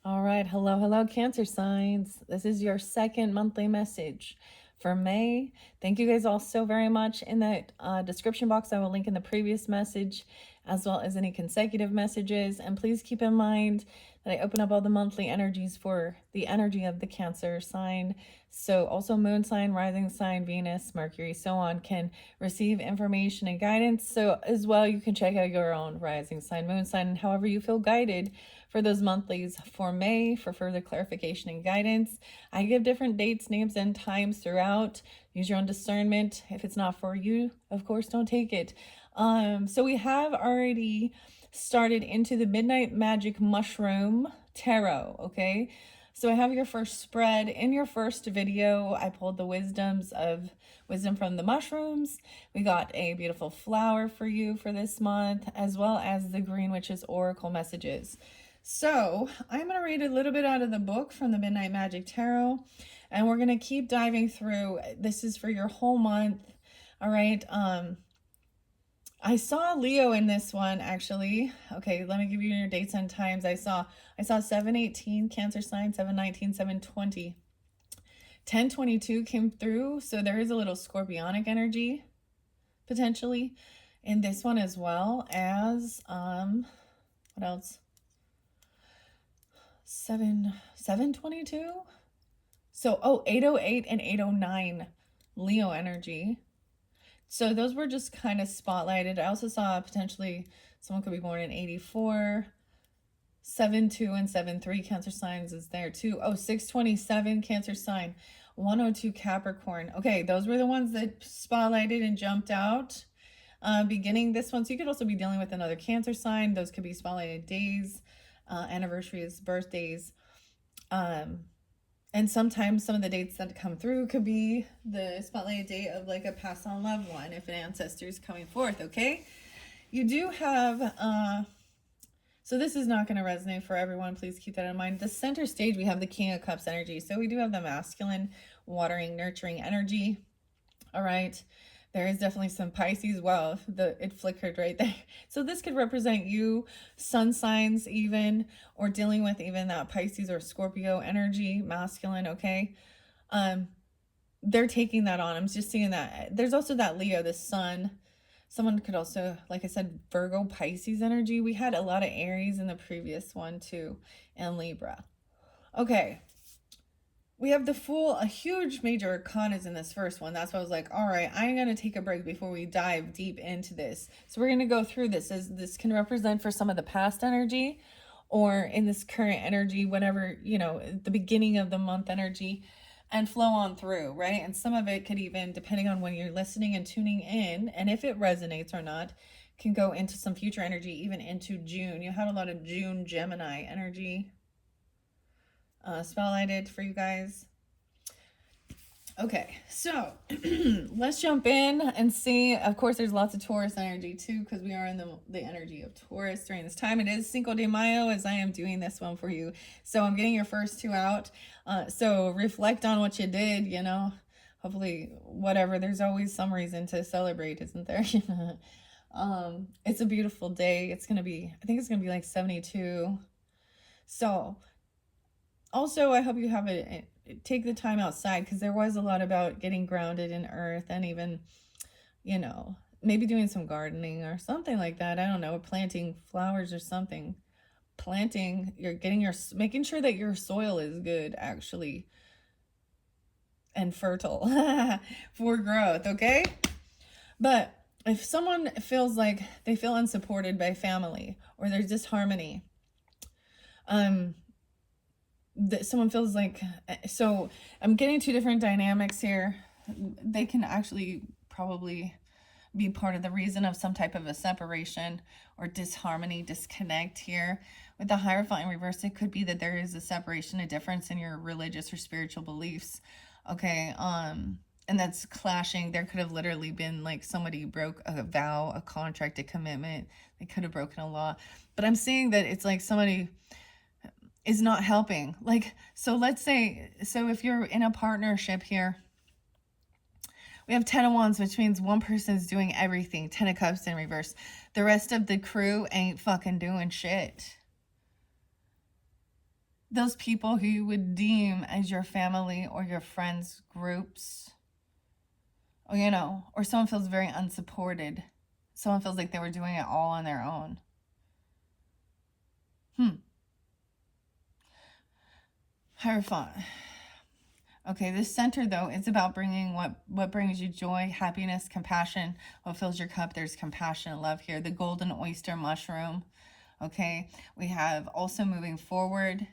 All right. Hello, hello, Cancer signs. This is your second monthly message for May. Thank you guys all so very much. In the description box, I will link in the previous message as well as any consecutive messages. And please keep in mind that I open up all the monthly energies for the energy of the Cancer sign. So also moon sign, rising sign, Venus, Mercury, so on can receive information and guidance. So as well, you can check out your own rising sign, moon sign, and however you feel guided for those monthlies for May for further clarification and guidance. I give different dates, names, and times throughout. Use your own discernment. If it's not for you, of course, don't take it. So we have already started into the Midnight Magic Mushroom Tarot, okay? So I have your first spread. In your first video, I pulled the wisdom from the mushrooms. We got a beautiful flower for you for this month, as well as the Green Witch's Oracle messages. So I'm going to read a little bit out of the book from the Midnight Magic Tarot, and we're going to keep diving through. This is for your whole month. All right. I saw Leo in this one, actually. Okay, let me give you your dates and times. I saw 7/18 Cancer sign, 7/19, 7/20. 10/22 came through, so there is a little scorpionic energy potentially in this one, as well as what else? 7/22. So 8/08 and 8/09 Leo energy. So those were just kind of spotlighted. I also saw potentially someone could be born in 84. 7/2 and 7/3 Cancer signs is there too. 6/27 Cancer sign. 102 Capricorn. Okay, those were the ones that spotlighted and jumped out beginning this one. So you could also be dealing with another Cancer sign. Those could be spotlighted days, anniversaries, birthdays. And sometimes some of the dates that come through could be the spotlight date of like a passed on loved one if an ancestor is coming forth, okay? You do have, so this is not going to resonate for everyone. Please keep that in mind. The center stage, we have the King of Cups energy. So we do have the masculine, watering, nurturing energy, all right? There is definitely some Pisces. Well, it flickered right there. So this could represent you, sun signs even, or dealing with even that Pisces or Scorpio energy, masculine, okay? They're taking that on. I'm just seeing that. There's also that Leo, the sun. Someone could also, like I said, Virgo, Pisces energy. We had a lot of Aries in the previous one too, and Libra. Okay, we have the Fool. A huge major arcana is in this first one. That's why I was like, all right, I'm going to take a break before we dive deep into this. So we're going to go through this, as this can represent for some of the past energy or in this current energy, whenever, the beginning of the month energy, and flow on through, right? And some of it could even, depending on when you're listening and tuning in, and if it resonates or not, can go into some future energy, even into June. You had a lot of June Gemini energy spotlighted for you guys. Okay, so let's jump in and see. Of course, there's lots of Taurus energy too, because we are in the energy of Taurus during this time. It is Cinco de Mayo, as I am doing this one for you. So I'm getting your first two out. So reflect on what you did, hopefully, whatever. There's always some reason to celebrate, isn't there? It's a beautiful day. I think it's going to be like 72. So also, I hope you have take the time outside, because there was a lot about getting grounded in earth, and even, maybe doing some gardening or something like that. I don't know, planting flowers or something. Making sure that your soil is good, actually, and fertile for growth, okay? But if someone feels like they feel unsupported by family, or there's disharmony, that someone feels like, so I'm getting two different dynamics here. They can actually probably be part of the reason of some type of a separation or disharmony, disconnect here. With the Hierophant in reverse, it could be that there is a separation, a difference in your religious or spiritual beliefs, okay? And that's clashing. There could have literally been like somebody broke a vow, a contract, a commitment. They could have broken a law. But I'm seeing that it's like somebody is not helping. Like, so let's say, if you're in a partnership here, we have 10 of Wands, which means one person's doing everything. 10 of Cups in reverse. The rest of the crew ain't fucking doing shit. those people who you would deem as your family or your friends groups, or, you know, or someone feels very unsupported. Someone feels like they were doing it all on their own. Hierophant. Okay, this center, though, is about bringing what brings you joy, happiness, compassion. What fills your cup? There's compassion and love here. The golden oyster mushroom. Okay, we have also moving forward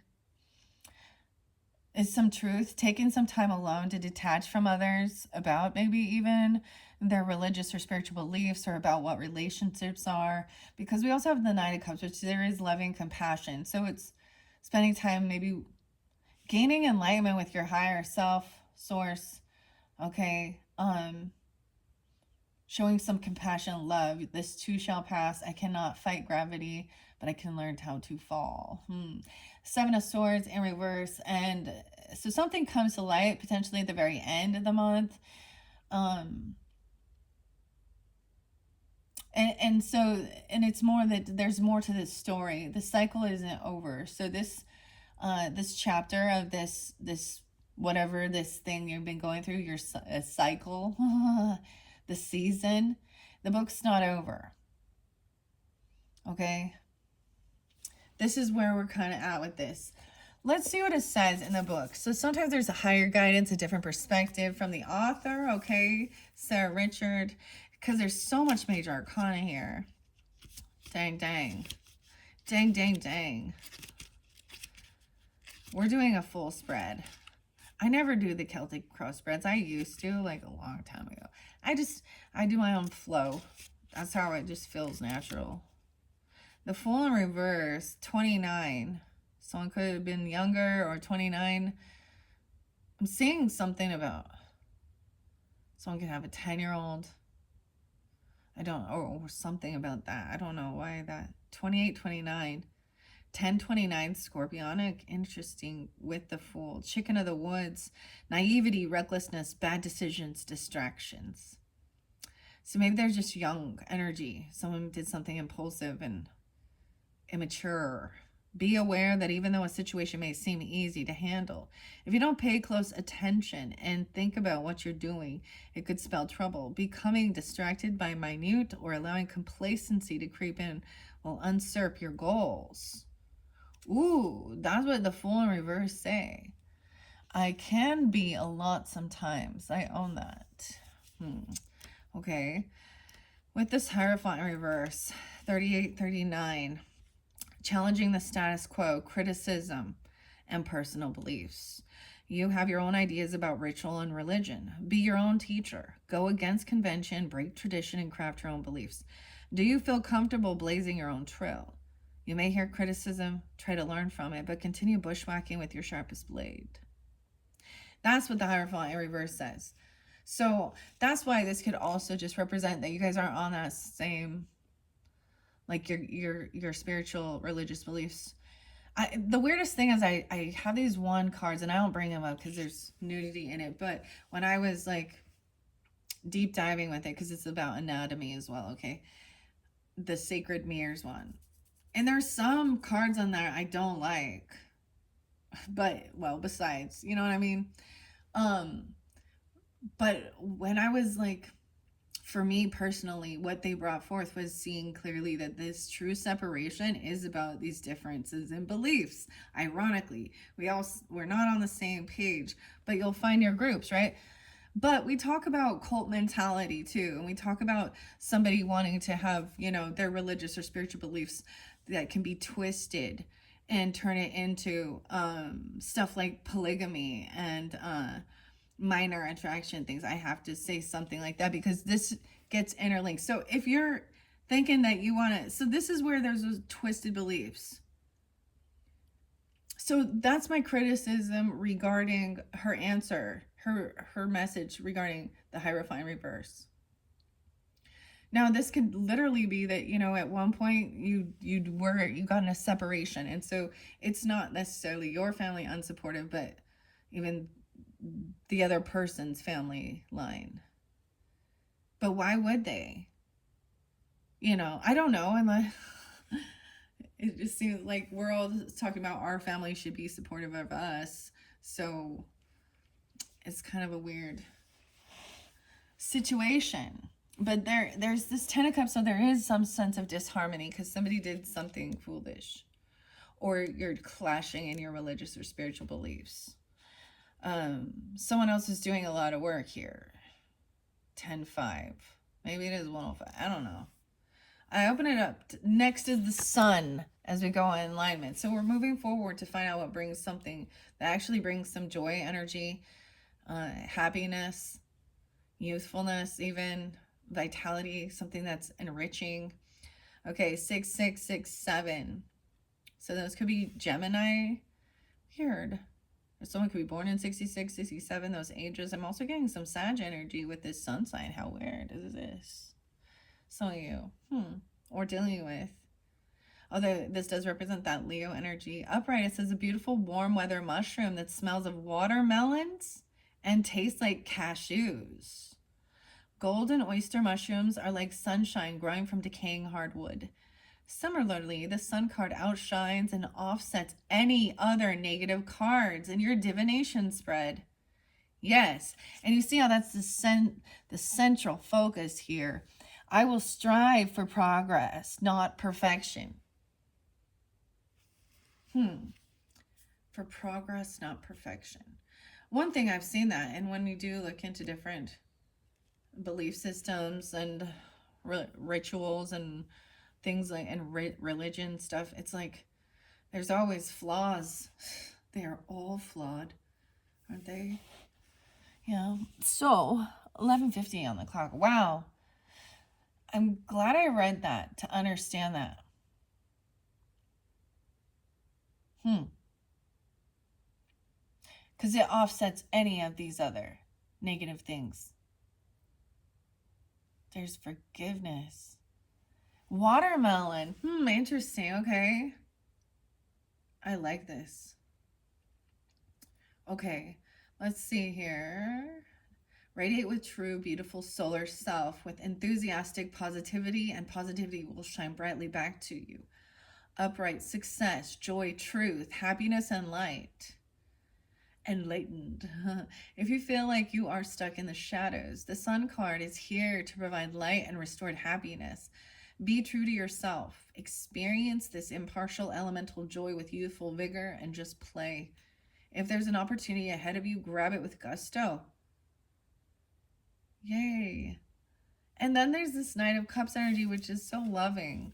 is some truth, taking some time alone to detach from others about maybe even their religious or spiritual beliefs, or about what relationships are. Because we also have the Knight of Cups, which there is loving compassion. So it's spending time maybe gaining enlightenment with your higher self, source, okay? Showing some compassion and love. This too shall pass. I cannot fight gravity, but I can learn how to fall. Seven of Swords in reverse. And so something comes to light potentially at the very end of the month. And it's more that there's more to this story. The cycle isn't over. So this chapter of this whatever this thing you've been going through, your cycle, the season, the book's not over. Okay, this is where we're kind of at with this. Let's see what it says in the book. So sometimes there's a higher guidance, a different perspective from the author, okay, Sarah Richard, because there's so much major arcana here. Dang, dang. Dang, dang, dang. We're doing a full spread. I never do the Celtic cross spreads. I used to, like, a long time ago. I do my own flow. That's how it just feels natural. The Fool in reverse, 29. Someone could have been younger, or 29. I'm seeing something about someone could have a 10-year-old. I don't know, or something about that. I don't know why that. 28, 29. 1029 Scorpionic, interesting with the Fool. Chicken of the Woods, naivety, recklessness, bad decisions, distractions. So maybe there's just young energy. Someone did something impulsive and immature. Be aware that even though a situation may seem easy to handle, if you don't pay close attention and think about what you're doing, it could spell trouble. Becoming distracted by minute or allowing complacency to creep in will usurp your goals. Ooh, that's what the Fool in reverse say. I can be a lot sometimes. I own that. Okay. With this Hierophant in reverse, 38, 39, challenging the status quo, criticism, and personal beliefs. You have your own ideas about ritual and religion. Be your own teacher. Go against convention, break tradition, and craft your own beliefs. Do you feel comfortable blazing your own trail? You may hear criticism, try to learn from it, but continue bushwhacking with your sharpest blade. That's what the Hierophant in reverse says. So that's why this could also just represent that you guys aren't on that same, like, your spiritual religious beliefs. The weirdest thing is I have these one cards, and I don't bring them up because there's nudity in it, but when I was like deep diving with it, because it's about anatomy as well, okay, the Sacred Mirrors one. And there's some cards on there I don't like. But, well, besides, you know what I mean? But when I was like, for me personally, what they brought forth was seeing clearly that this true separation is about these differences in beliefs. Ironically, we're not on the same page, but you'll find your groups, right? But we talk about cult mentality too, and we talk about somebody wanting to have, you know, their religious or spiritual beliefs that can be twisted and turn it into stuff like polygamy and minor attraction things. I have to say something like that because this gets interlinked. So if you're thinking that you want to, so this is where there's those twisted beliefs. So that's my criticism regarding her answer, her message regarding the Hierophant reverse. Now, this could literally be that, you know, at one point you got in a separation, and so it's not necessarily your family unsupportive, but even the other person's family line. But why would they? You know, I don't know. It just seems like we're all talking about our family should be supportive of us. So it's kind of a weird situation. But there's this Ten of Cups, so there is some sense of disharmony because somebody did something foolish, or you're clashing in your religious or spiritual beliefs. Someone else is doing a lot of work here. 10-5. Maybe it is 105. I don't know. I open it up. Next is the sun as we go in alignment. So we're moving forward to find out what brings something that actually brings some joy, energy, happiness, youthfulness, even vitality, something that's enriching. Okay, 6667. So those could be Gemini. Weird. Someone could be born in 66, 67, those ages. I'm also getting some Sag energy with this sun sign. How weird is this? Some of you. Or dealing with. Although this does represent that Leo energy. Upright, it says a beautiful warm weather mushroom that smells of watermelons and tastes like cashews. Golden oyster mushrooms are like sunshine growing from decaying hardwood. Similarly, the sun card outshines and offsets any other negative cards in your divination spread. Yes, and you see how that's the central focus here. I will strive for progress, not perfection. For progress, not perfection. One thing I've seen that, and when we do look into different belief systems and rituals and things like, and religion stuff, it's like there's always flaws. They are all flawed, aren't they? Yeah. So 11:50 on the clock. Wow. I'm glad I read that to understand that. Because it offsets any of these other negative things. There's forgiveness. Watermelon. Interesting. Okay. I like this. Okay. Let's see here. Radiate with true, beautiful solar self with enthusiastic positivity, and positivity will shine brightly back to you. Upright, success, joy, truth, happiness, and light. Enlightened. If you feel like you are stuck in the shadows, the Sun card is here to provide light and restored happiness. Be true to yourself. Experience this impartial elemental joy with youthful vigor and just play. If there's an opportunity ahead of you, grab it with gusto. Yay. And then there's this Knight of Cups energy, which is so loving.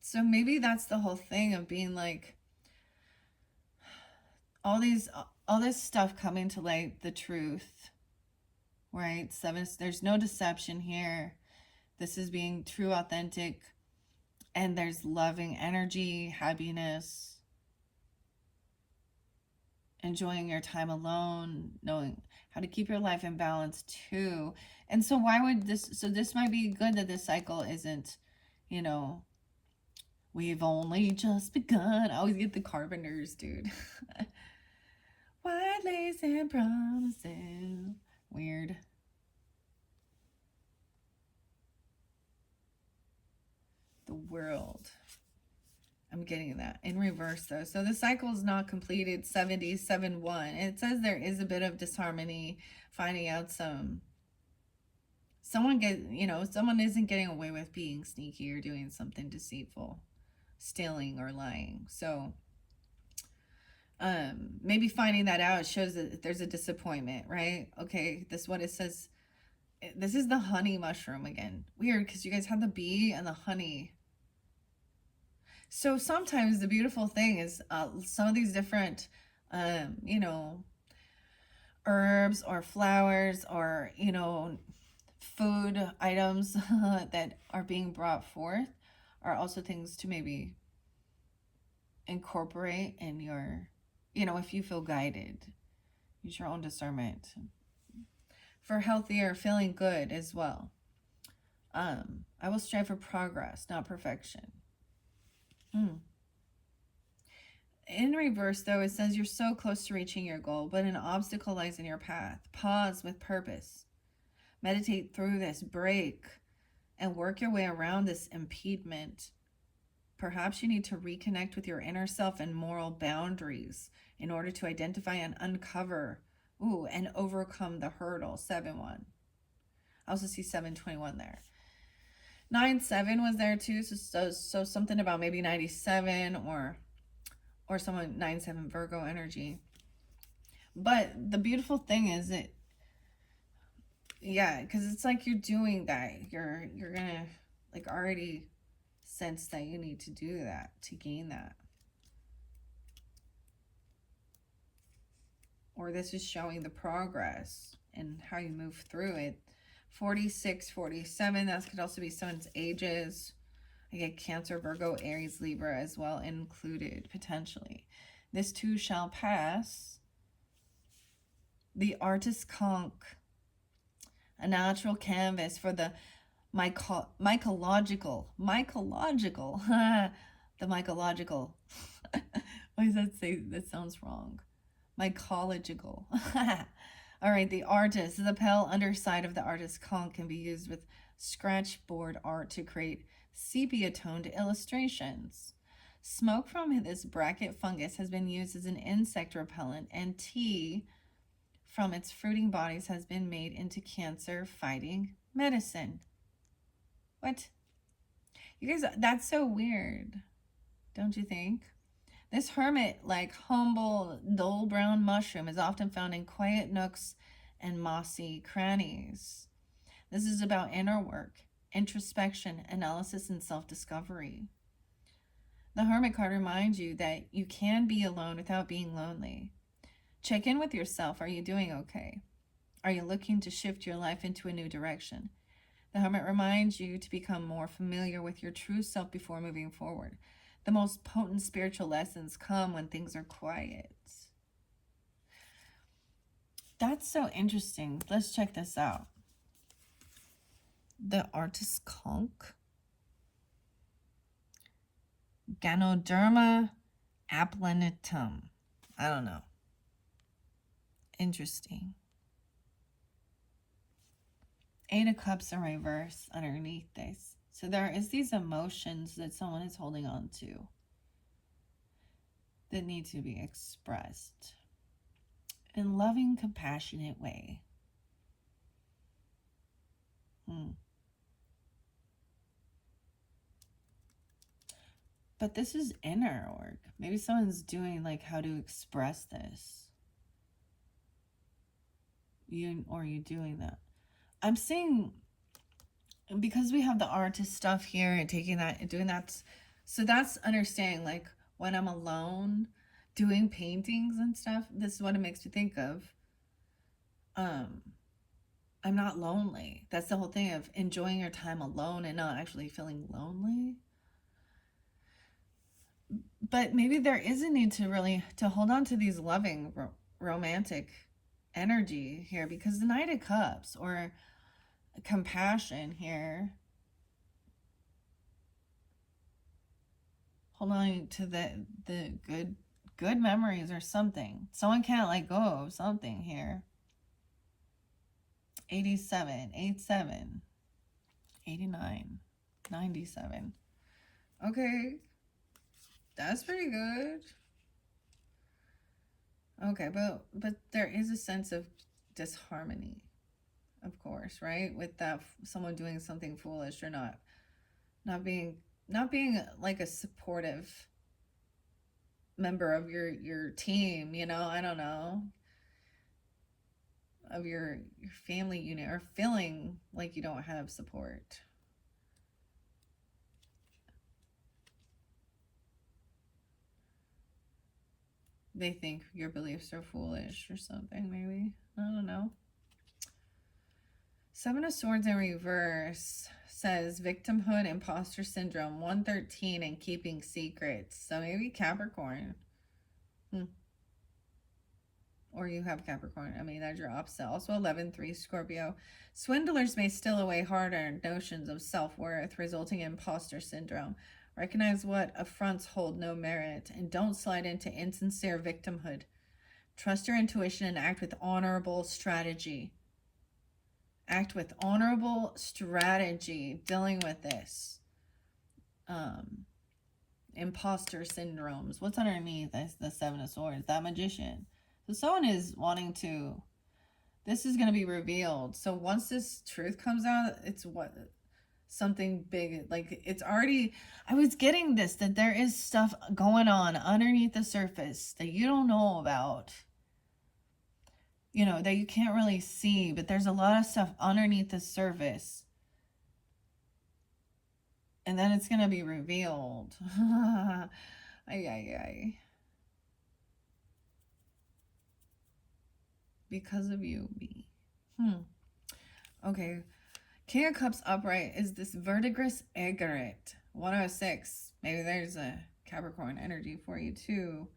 So maybe that's the whole thing of being like, all this stuff coming to light, the truth, right? Seven, there's no deception here. This is being true, authentic, and there's loving energy, happiness, enjoying your time alone, knowing how to keep your life in balance too. And so why would this, so this might be good that this cycle isn't, you know, we've only just begun. I always get the Carpenters, dude. White lace and promises. Weird. The World. I'm getting that in reverse though. So the cycle is not completed. 77-1. It says there is a bit of disharmony, finding out someone isn't getting away with being sneaky or doing something deceitful, stealing or lying. So maybe finding that out shows that there's a disappointment, right? Okay, this is what it says. This is the honey mushroom again. Weird, because you guys have the bee and the honey. So sometimes the beautiful thing is some of these different, herbs or flowers or, food items that are being brought forth are also things to maybe incorporate in your, if you feel guided. Use your own discernment for healthier, feeling good as well. I will strive for progress, not perfection. In reverse, though, it says you're so close to reaching your goal, but an obstacle lies in your path. Pause with purpose. Meditate through this. Break. and work your way around this impediment. Perhaps you need to reconnect with your inner self and moral boundaries in order to identify and uncover, and overcome the hurdle. 7-1. I also see 7-21 there. 9-7 was there too. So something about maybe 97 or someone 9-7 Virgo energy. But the beautiful thing is because it's like you're doing that. You're gonna like already sense that you need to do that to gain that. Or this is showing the progress and how you move through it. 46, 47, that could also be someone's ages. I get Cancer, Virgo, Aries, Libra as well included, potentially. This too shall pass. The artist's conch, a natural canvas for the mycological, the mycological. Why does that say, that sounds wrong? Mycological. All right, the artist. The pale underside of the artist's conch can be used with scratchboard art to create sepia-toned illustrations. Smoke from this bracket fungus has been used as an insect repellent, and tea from its fruiting bodies has been made into cancer-fighting medicine. What? You guys, that's so weird, don't you think? This hermit-like humble, dull brown mushroom is often found in quiet nooks and mossy crannies. This is about inner work, introspection, analysis, and self-discovery. The Hermit card reminds you that you can be alone without being lonely. Check in with yourself. Are you doing okay? Are you looking to shift your life into a new direction? The Hermit reminds you to become more familiar with your true self before moving forward. The most potent spiritual lessons come when things are quiet. That's so interesting. Let's check this out. The artist's conch. Ganoderma aplanatum. I don't know. Interesting. 8 of Cups in reverse underneath this. So there is these emotions that someone is holding on to that need to be expressed in a loving, compassionate way. But this is inner work. Maybe someone's doing like how to express this. You doing that. I'm seeing, because we have the artist stuff here and taking that and doing that. So that's understanding, like when I'm alone doing paintings and stuff, this is what it makes me think of. I'm not lonely. That's the whole thing of enjoying your time alone and not actually feeling lonely. But maybe there is a need to hold on to these loving, romantic energy here, because the Knight of Cups or compassion here, hold on to the good memories or something. Someone can't let go of something here. 87, 87, 89, 97. Okay, that's pretty good. Okay, but there is a sense of disharmony, of course, right? With that, someone doing something foolish or not being like a supportive member of your team, I don't know, of your family unit, or feeling like you don't have support. They think your beliefs are foolish or something, maybe. I don't know. 7 of Swords in reverse says victimhood, imposter syndrome, 113, and keeping secrets. So maybe Capricorn. Or you have Capricorn. I mean, that's your opposite. Also 11-3 Scorpio. Swindlers may steal away hard-earned notions of self-worth, resulting in imposter syndrome. Recognize what affronts hold no merit, and don't slide into insincere victimhood. Trust your intuition and act with honorable strategy. Act with honorable strategy dealing with this. Imposter syndromes. What's underneath the Seven of Swords? That Magician. So someone is wanting to, this is going to be revealed. So once this truth comes out, it's what, something big, like it's already, I was getting this, that there is stuff going on underneath the surface that you don't know about, you know, that you can't really see, but there's a lot of stuff underneath the surface. And then it's going to be revealed. Ay, ay, ay. Because of you, me. Okay. King of Cups upright is this Verdigris Egret. 106. Maybe there's a Capricorn energy for you too.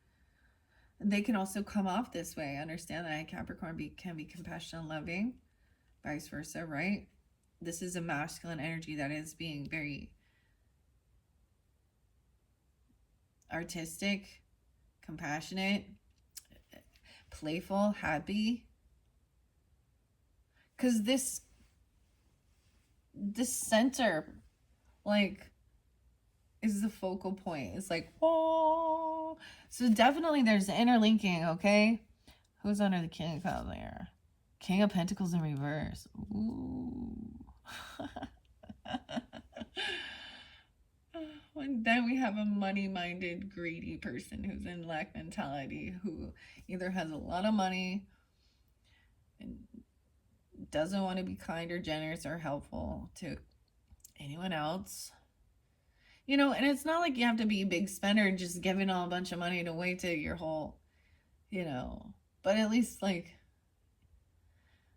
They can also come off this way. Understand that Capricorn can be compassionate and loving. Vice versa, right? This is a masculine energy that is being very artistic, compassionate, playful, happy. Because this center, like, is the focal point. It's like, oh. So definitely there's interlinking, okay? Who's under the King of Cups there? King of Pentacles in reverse. Ooh. And then we have a money-minded, greedy person who's in lack mentality, who either has a lot of money and doesn't want to be kind or generous or helpful to anyone else. You know, and it's not like you have to be a big spender and just giving all a bunch of money away to your whole, you know, but at least, like,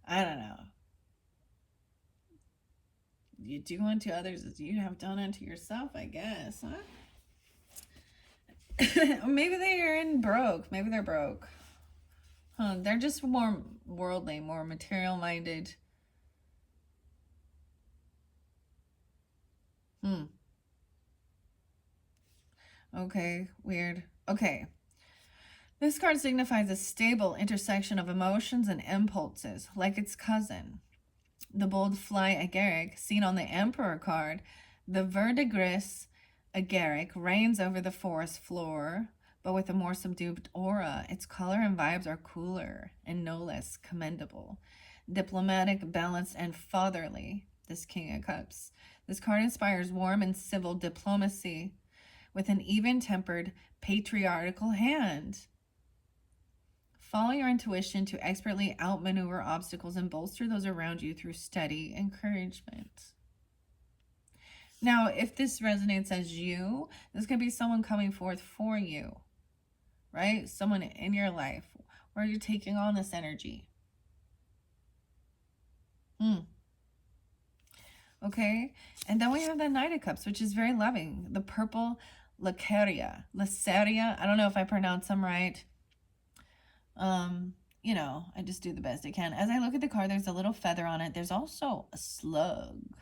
I don't know. You do unto others as you have done unto yourself, I guess, huh? Maybe they are in broke. Maybe they're broke. Huh, they're just more worldly, more material-minded. Okay, weird. Okay. This card signifies a stable intersection of emotions and impulses, like its cousin. The bold fly agaric, seen on the Emperor card, the verdigris agaric reigns over the forest floor, but with a more subdued aura. Its color and vibes are cooler and no less commendable. Diplomatic, balanced, and fatherly, this King of Cups. This card inspires warm and civil diplomacy with an even-tempered, patriarchal hand. Follow your intuition to expertly outmaneuver obstacles and bolster those around you through steady encouragement. Now, if this resonates as you, this could be someone coming forth for you, right? Someone in your life where you're taking on this energy. Okay, and then we have the Knight of Cups, which is very loving. The purple Laceria. I don't know if I pronounced them right. You know, I just do the best I can. As I look at the card, there's a little feather on it. There's also a slug.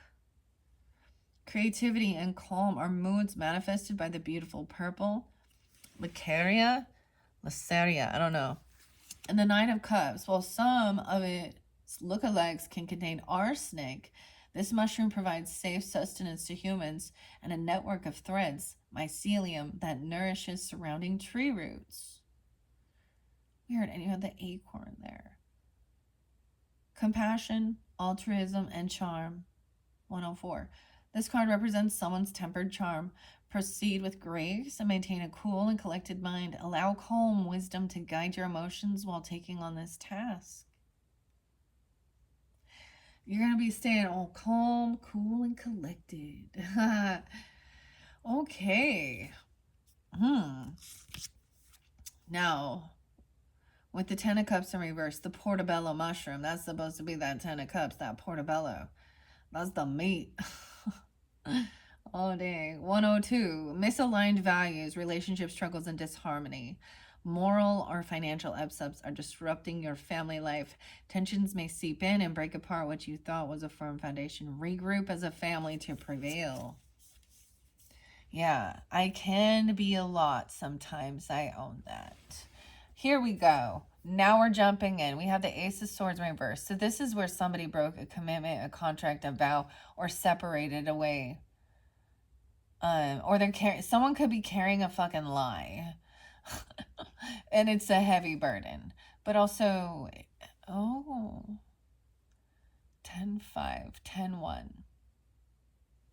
Creativity and calm are moods manifested by the beautiful purple. Laceria, I don't know. And the Nine of Cups, while some of its lookalikes can contain arsenic, this mushroom provides safe sustenance to humans and a network of threads, mycelium, that nourishes surrounding tree roots. Weird, and you have the acorn there. Compassion, altruism, and charm. 104. This card represents someone's tempered charm. Proceed with grace and maintain a cool and collected mind. Allow calm wisdom to guide your emotions while taking on this task. You're going to be staying all calm, cool, and collected. Okay. Now, with the Ten of Cups in reverse, the Portobello mushroom. That's supposed to be that Ten of Cups, that Portobello. That's the meat. Oh, dang. 102. Misaligned values, relationship struggles, and disharmony. Moral or financial upsets are disrupting your family life. Tensions may seep in and break apart what you thought was a firm foundation. Regroup as a family to prevail. Yeah, I can be a lot sometimes. I own that. Here we go. Now we're jumping in. We have the Ace of Swords reversed. So this is where somebody broke a commitment, a contract, a vow, or separated away. Or they're someone could be carrying a fucking lie. And it's a heavy burden. But also, oh, 10-5, 10-1.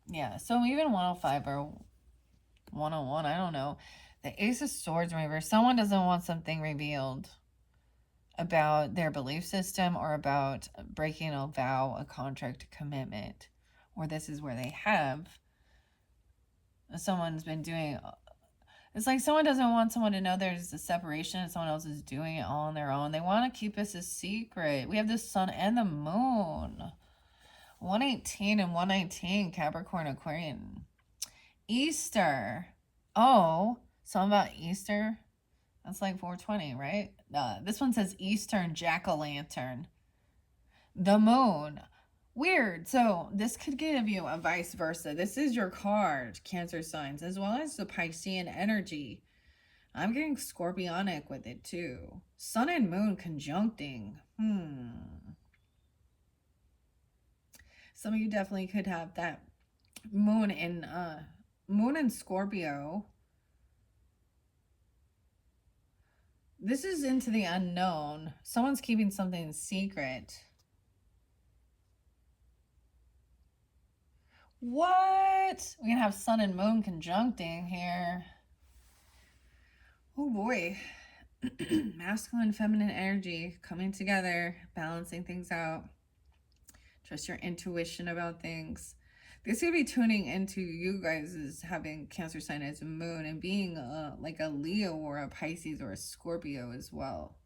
Yeah, so even 105 or 101, I don't know. The Ace of Swords reversed. Someone doesn't want something revealed about their belief system or about breaking a vow, a contract, a commitment. Or this is where they have. Someone's been doing. It's like someone doesn't want someone to know there's a separation and someone else is doing it all on their own. They want to keep this a secret. We have the sun and the moon. 118 and 119, Capricorn, Aquarian. Easter. Oh, something about Easter? That's like 420, right? This one says Eastern jack-o'-lantern. The moon. Weird. So this could give you a vice versa. This is your card, Cancer signs, as well as the Piscean energy. I'm getting scorpionic with it too. Sun and moon conjuncting. Some of you definitely could have that moon in Scorpio. This is into the unknown. Someone's keeping something secret. What? We're gonna have sun and moon conjuncting here. Oh boy. Masculine, feminine energy coming together, balancing things out. Trust your intuition about things. This could be tuning into you guys as having Cancer sign as a moon and being like a Leo or a Pisces or a Scorpio as well.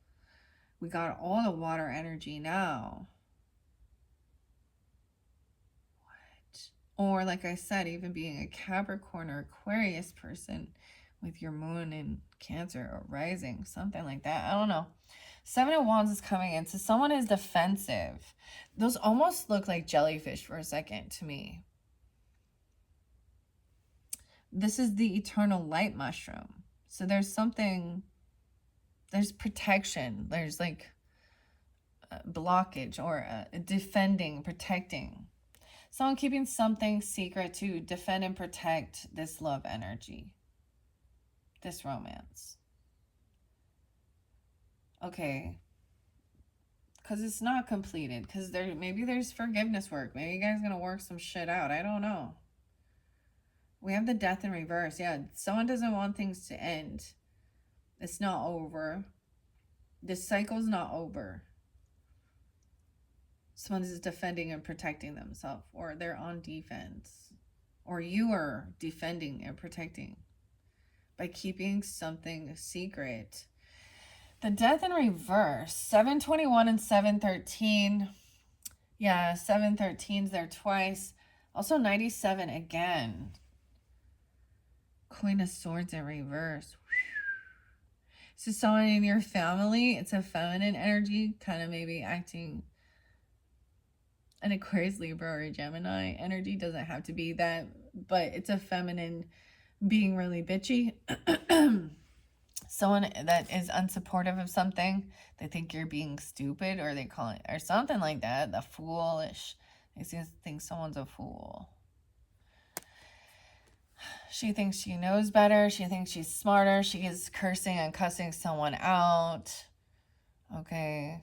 We got all the water energy now. What? Or like I said, even being a Capricorn or Aquarius person with your moon in Cancer or rising, something like that. I don't know. 7 of Wands is coming in. So someone is defensive. Those almost look like jellyfish for a second to me. This is the eternal light mushroom. So there's something, there's protection. There's like a blockage or a defending, protecting. Someone keeping something secret to defend and protect this love energy. This romance. Okay. Because it's not completed. Because maybe there's forgiveness work. Maybe you guys are going to work some shit out. I don't know. We have the death in reverse. Yeah, someone doesn't want things to end. It's not over. This cycle's not over. Someone is defending and protecting themselves. Or they're on defense. Or you are defending and protecting by keeping something secret. The death in reverse. 721 and 713. Yeah, 713's there twice. Also 97 again. Queen of Swords in reverse. So someone in your family, it's a feminine energy, kind of maybe acting an Aquarius, Libra, or a Gemini energy. Doesn't have to be that, but it's a feminine being really bitchy. Someone that is unsupportive of something. They think you're being stupid, or they call it, or something like that. The foolish. They think someone's a fool. She thinks she knows better. She thinks she's smarter. She is cursing and cussing someone out. Okay.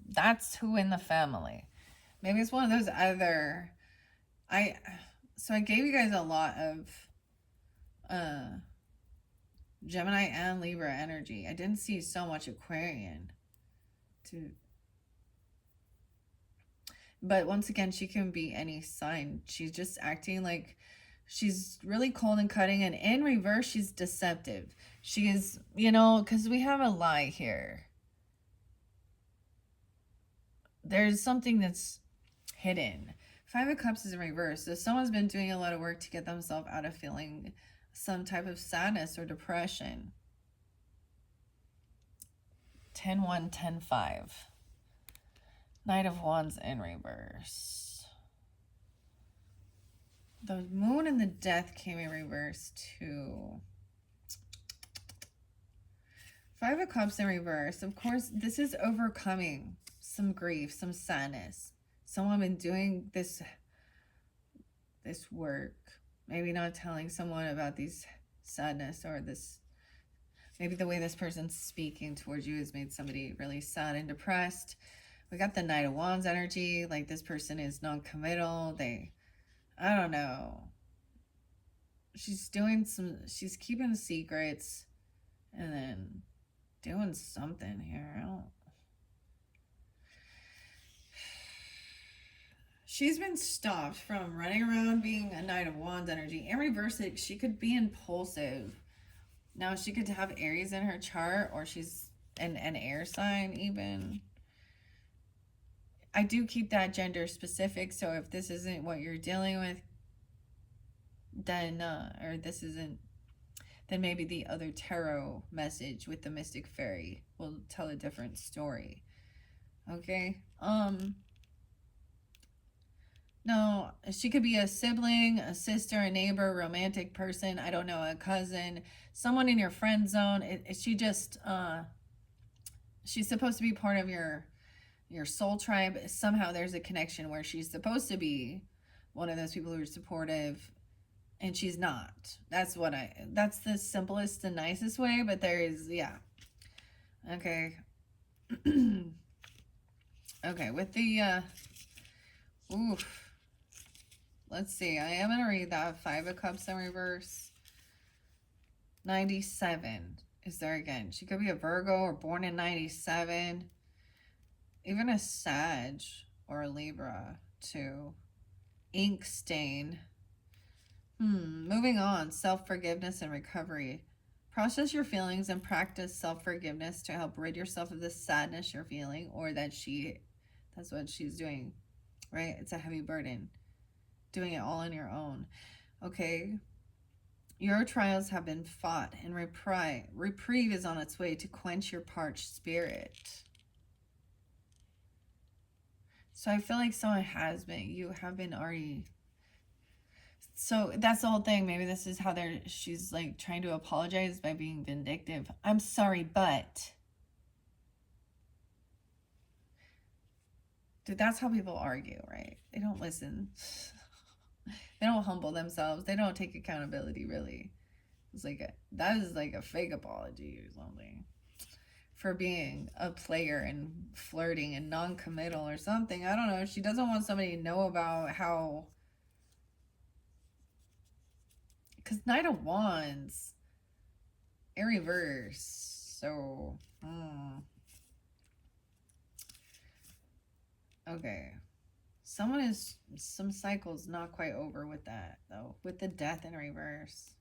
That's who in the family. Maybe it's one of those other... So I gave you guys a lot of Gemini and Libra energy. I didn't see so much Aquarian. But once again, she can be any sign. She's just acting like she's really cold and cutting. And in reverse, she's deceptive. She is, because we have a lie here. There's something that's hidden. 5 of Cups is in reverse. So someone's been doing a lot of work to get themselves out of feeling some type of sadness or depression. 10-1, 10-5. Knight of Wands in reverse. The moon and the death came in reverse too. Five of Cups in reverse. Of course, this is overcoming some grief, some sadness. Someone been doing this work. Maybe not telling someone about these sadness, or this, maybe the way this person's speaking towards you has made somebody really sad and depressed. We got the Knight of Wands energy. Like, this person is non-committal. I don't know. She's keeping secrets and then doing something here. She's been stopped from running around being a Knight of Wands energy. In reverse, she could be impulsive. Now, she could have Aries in her chart, or she's an air sign even. I do keep that gender specific, so if this isn't what you're dealing with, then, or this isn't, then maybe the other tarot message with the Mystic Fairy will tell a different story. Okay? No, she could be a sibling, a sister, a neighbor, romantic person, I don't know, a cousin, someone in your friend zone. She just, she's supposed to be part of your soul tribe. Somehow there's a connection where she's supposed to be one of those people who are supportive, and she's not. That's the simplest and nicest way, but there is, yeah. Okay. Okay, with the, oof. Let's see, I am going to read that Five of Cups in reverse. 97 is there again. She could be a Virgo or born in 97. Even a Sag or a Libra too. Ink stain. Moving on. Self-forgiveness and recovery. Process your feelings and practice self-forgiveness to help rid yourself of the sadness you're feeling, or that's what she's doing, right? It's a heavy burden. Doing it all on your own. Okay. Your trials have been fought, and reprieve is on its way to quench your parched spirit. So I feel like you have been already. So that's the whole thing. Maybe this is how she's like trying to apologize by being vindictive. I'm sorry, but. Dude, that's how people argue, right? They don't listen. They don't humble themselves. They don't take accountability, really. It's like that is like a fake apology or something for being a player and flirting and non-committal or something. I don't know. She doesn't want somebody to know about how. Because Knight of Wands, in reverse. So, okay. Some cycle's not quite over with that, though. With the Death in reverse.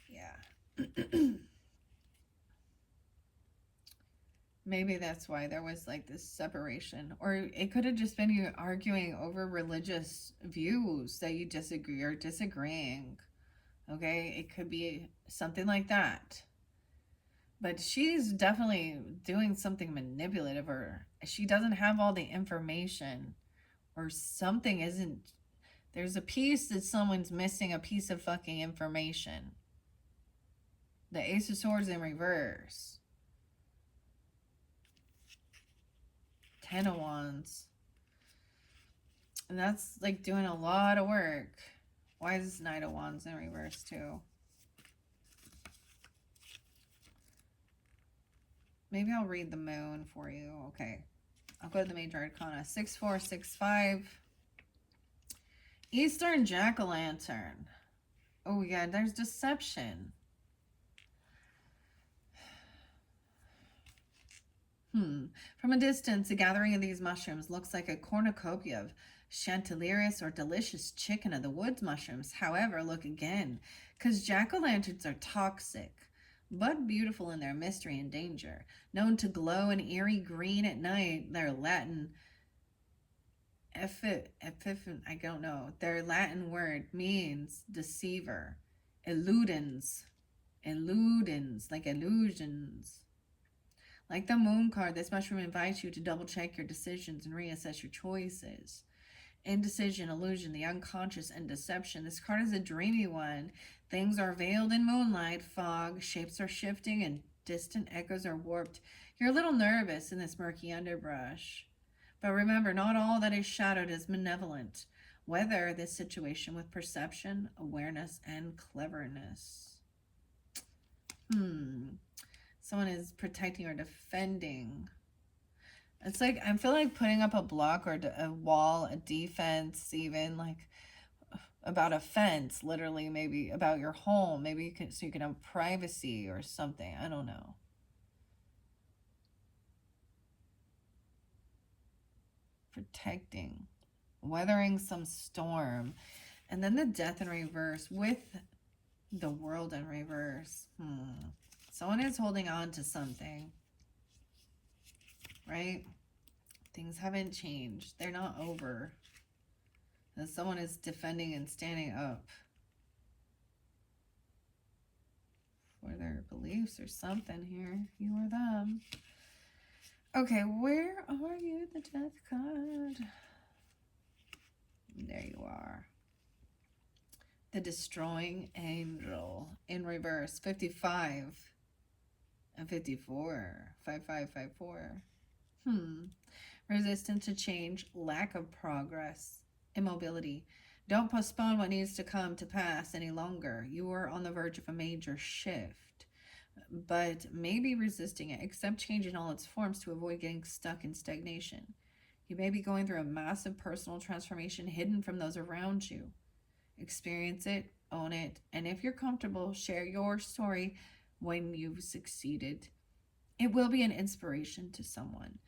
Yeah. Maybe that's why there was like this separation. Or it could have just been you arguing over religious views that you disagree or disagreeing. Okay? It could be something like that. But she's definitely doing something manipulative, or she doesn't have all the information, or something isn't. There's a piece that someone's missing, a piece of fucking information. The Ace of Swords in reverse. 10 of Wands. And that's like doing a lot of work. Why is this Knight of Wands in reverse too? Maybe I'll read the moon for you. Okay. I'll go to the major arcana. 6465. Eastern Jack-o'-lantern. Oh yeah, there's deception. From a distance, a gathering of these mushrooms looks like a cornucopia of chantillyrious or delicious chicken of the woods mushrooms. However, look again, because jack-o'-lanterns are toxic, but beautiful in their mystery and danger. Known to glow an eerie green at night, their Latin I don't know. Their Latin word means deceiver. Illudens, like illusions. Like the moon card, this mushroom invites you to double check your decisions and reassess your choices. indecision, illusion, the unconscious, and deception. This card is a dreamy one. Things are veiled in moonlight, fog, shapes are shifting, and distant echoes are warped. You're a little nervous in this murky underbrush. But remember, not all that is shadowed is malevolent. Weather this situation with perception, awareness, and cleverness. Someone is protecting or defending. It's like, I feel like putting up a block or a wall, a defense, even like about a fence, literally, maybe about your home. Maybe you can, so you can have privacy or something. I don't know. Protecting, weathering some storm. And then the death in reverse with the world in reverse. Someone is holding on to something, right? Things haven't changed. They're not over. And someone is defending and standing up for their beliefs or something here. You or them. Okay, where are you, the death card? There you are. The destroying angel in reverse. 55 and 54. 5554. Resistance to change, lack of progress, immobility. Don't postpone what needs to come to pass any longer. You are on the verge of a major shift, but maybe resisting it. Accept change in all its forms to avoid getting stuck in stagnation. You may be going through a massive personal transformation hidden from those around you. Experience it, own it, and if you're comfortable, share your story when you've succeeded. It will be an inspiration to someone.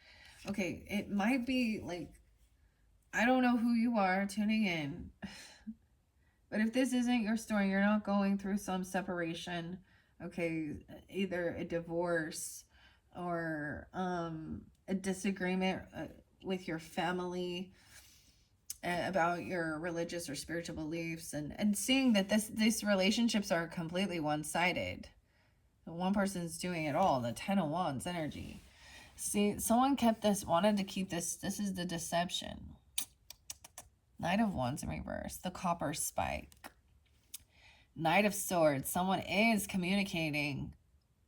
Okay, it might be like, I don't know who you are tuning in, but if this isn't your story, you're not going through some separation, okay, either a divorce or a disagreement with your family about your religious or spiritual beliefs, and seeing that these relationships are completely one-sided. One person's doing it all, the 10 of Wands energy. See, someone kept this, wanted to keep this. This is the deception. Knight of Wands in reverse. The copper spike. Knight of Swords. Someone is communicating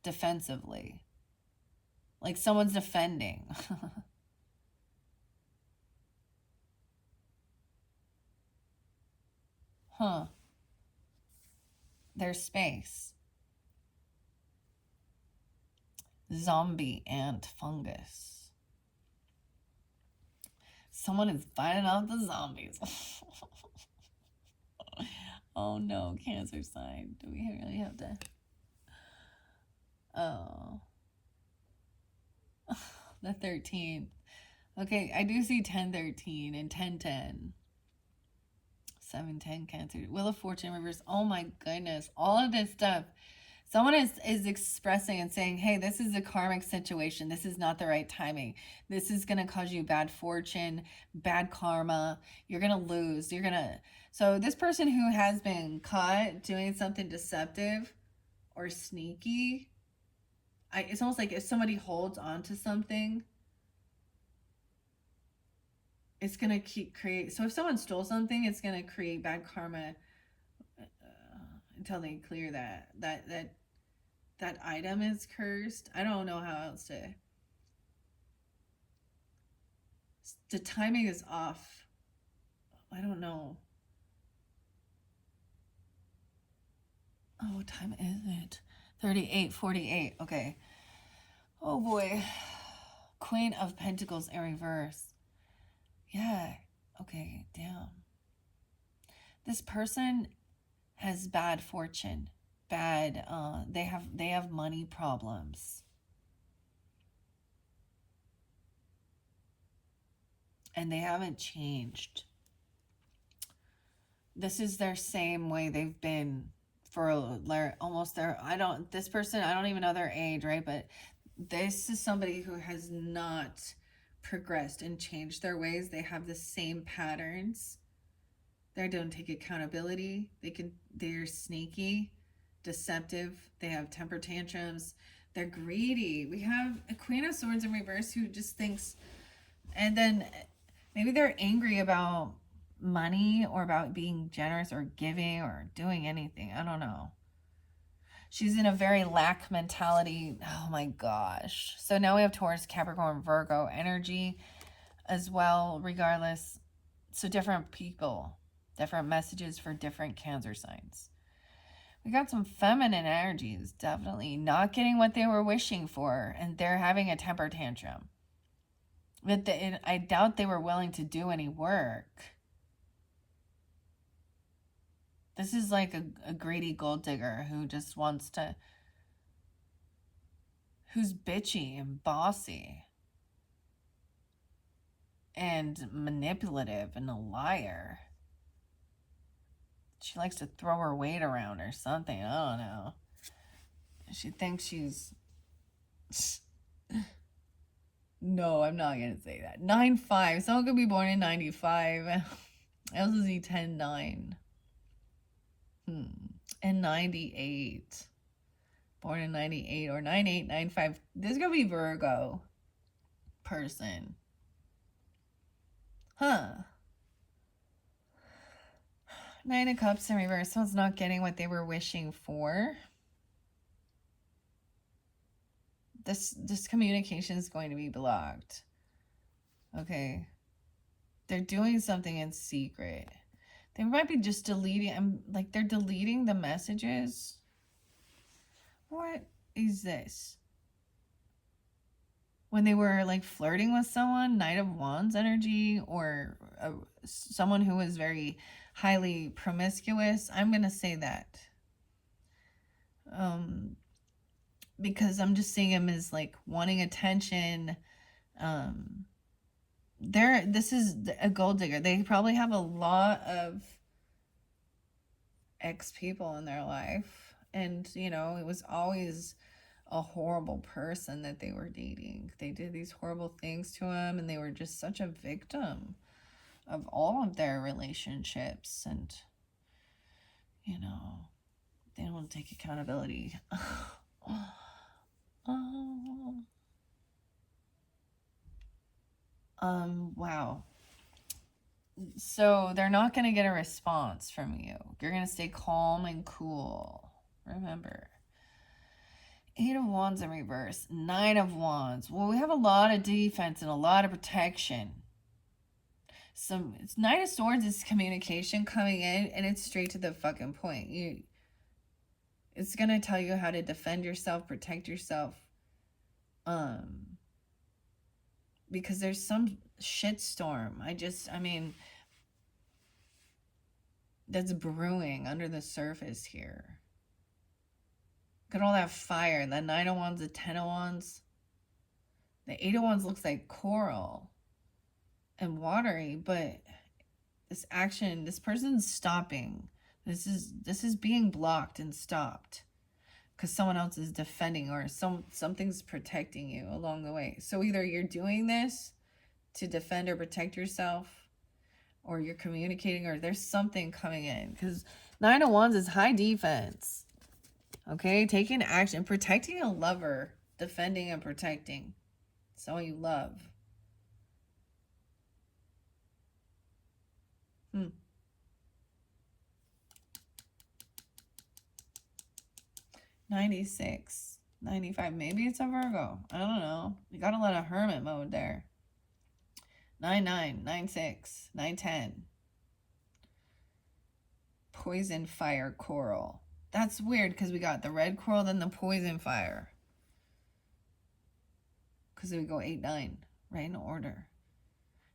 defensively. Like someone's defending. There's space. Zombie ant fungus. Someone is fighting off the zombies. Oh no, Cancer sign. Do we really have to? Oh. The 13th. Okay, I do see 1013 and 1010. 710 Cancer. Wheel of Fortune reverse. Oh my goodness. All of this stuff. Someone is expressing and saying, hey, this is a karmic situation. This is not the right timing. This is going to cause you bad fortune, bad karma. You're going to lose. You're going to... So this person who has been caught doing something deceptive or sneaky, it's almost like if somebody holds on to something, it's going to create... So if someone stole something, it's going to create bad karma until they clear that item is cursed. I don't know how else to... The timing is off. I don't know. Oh, what time is it? 38:48. Okay. Oh boy. Queen of Pentacles in reverse. Yeah. Okay, damn. This person has bad fortune. Bad, they have money problems. And they haven't changed. This is their same way they've been for almost their, this person, I don't even know their age, right? But this is somebody who has not progressed and changed their ways. They have the same patterns. They don't take accountability. They're sneaky, deceptive. They have temper tantrums. They're greedy. We have a Queen of Swords in reverse who just thinks, and then maybe they're angry about money or about being generous or giving or doing anything. I don't know. She's in a very lack mentality. Oh my gosh. So now we have Taurus, Capricorn, Virgo energy as well, regardless. So different people, different messages for different Cancer signs. We got some feminine energies, definitely not getting what they were wishing for, and they're having a temper tantrum. But I doubt they were willing to do any work. This is like a greedy gold digger who just wants to, who's bitchy and bossy and manipulative and a liar. She likes to throw her weight around or something. I don't know. She thinks she's... No, I'm not going to say that. 9-5. Someone could be born in 95. LZ 10-9. And 98. Born in 98 or 98, 95. This is going to be Virgo person. Huh. 9 of Cups in reverse. Someone's not getting what they were wishing for. This communication is going to be blocked. Okay. They're doing something in secret. They might be just deleting, like they're deleting the messages. What is this? When they were like flirting with someone, Knight of Wands energy, or someone who was very highly promiscuous. I'm going to say that. Because I'm just seeing him as like wanting attention. This is a gold digger. They probably have a lot of ex people in their life, and you know, it was always a horrible person that they were dating. They did these horrible things to him, and they were just such a victim of all of their relationships, and you know, they don't take accountability. Wow. So they're not going to get a response from you. You're going to stay calm and cool. Remember. 8 of Wands in reverse. 9 of Wands. Well, we have a lot of defense and a lot of protection. So it's 9 of Swords is communication coming in, and it's straight to the fucking point. It's going to tell you how to defend yourself, protect yourself. Because there's some shitstorm. I mean, that's brewing under the surface here. Look at all that fire. That 9 of Wands, the 10 of Wands. The 8 of Wands looks like coral and watery, but this action, this person's stopping. This is being blocked and stopped because someone else is defending, or something's protecting you along the way. So either you're doing this to defend or protect yourself, or you're communicating, or there's something coming in, because 9 of Wands is high defense. Okay, taking action, protecting a lover, defending and protecting someone you love. 96, 95. Maybe it's a Virgo. I don't know. You got a lot of hermit mode there. 99, 96, 910. Poison, fire, coral. That's weird because we got the red coral, then the poison, fire. Because we go 8, 9, right in order.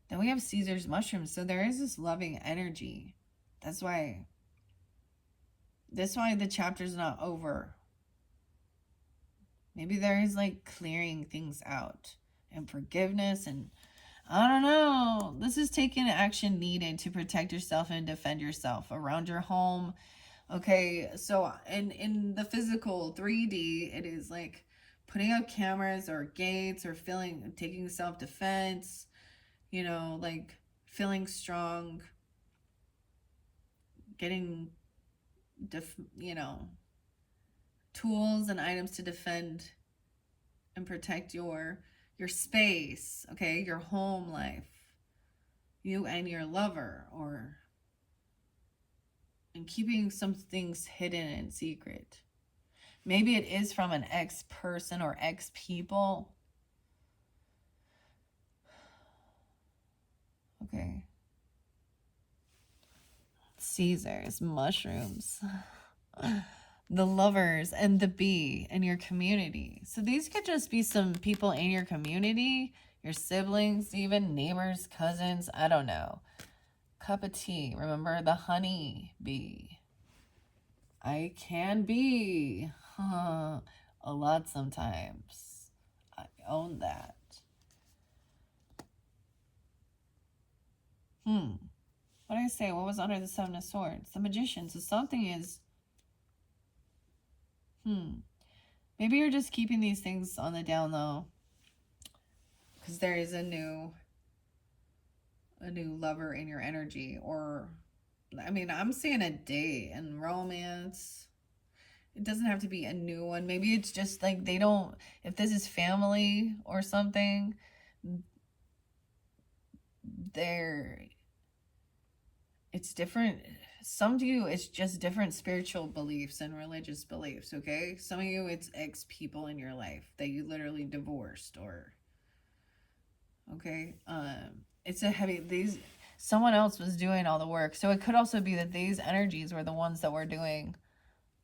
Then we have Caesar's mushrooms. So there is this loving energy. That's why the chapter's not over. Maybe there is like clearing things out and forgiveness, and I don't know. This is taking action needed to protect yourself and defend yourself around your home. Okay, so in the physical 3D, it is like putting up cameras or gates, or taking self-defense, you know, like feeling strong, getting, you know, tools and items to defend and protect your space, okay, your home life, you and your lover, or and keeping some things hidden in secret. Maybe it is from an ex person or ex people. Okay. Caesars, mushrooms, the lovers, and the bee in your community. So these could just be some people in your community, your siblings, even neighbors, cousins, I don't know. Cup of tea. Remember the honey bee. I can be a lot sometimes. I own that. What did I say? What was under the Seven of Swords? The Magician. So something is... Maybe you're just keeping these things on the down low. Because there is a new lover in your energy. Or, I mean, I'm seeing a date and romance. It doesn't have to be a new one. Maybe it's just like they don't... If this is family or something, it's different. Some of you, it's just different spiritual beliefs and religious beliefs, okay? Some of you, it's ex people in your life that you literally divorced, or... Okay? It's a heavy... Someone else was doing all the work. So it could also be that these energies were the ones that were doing...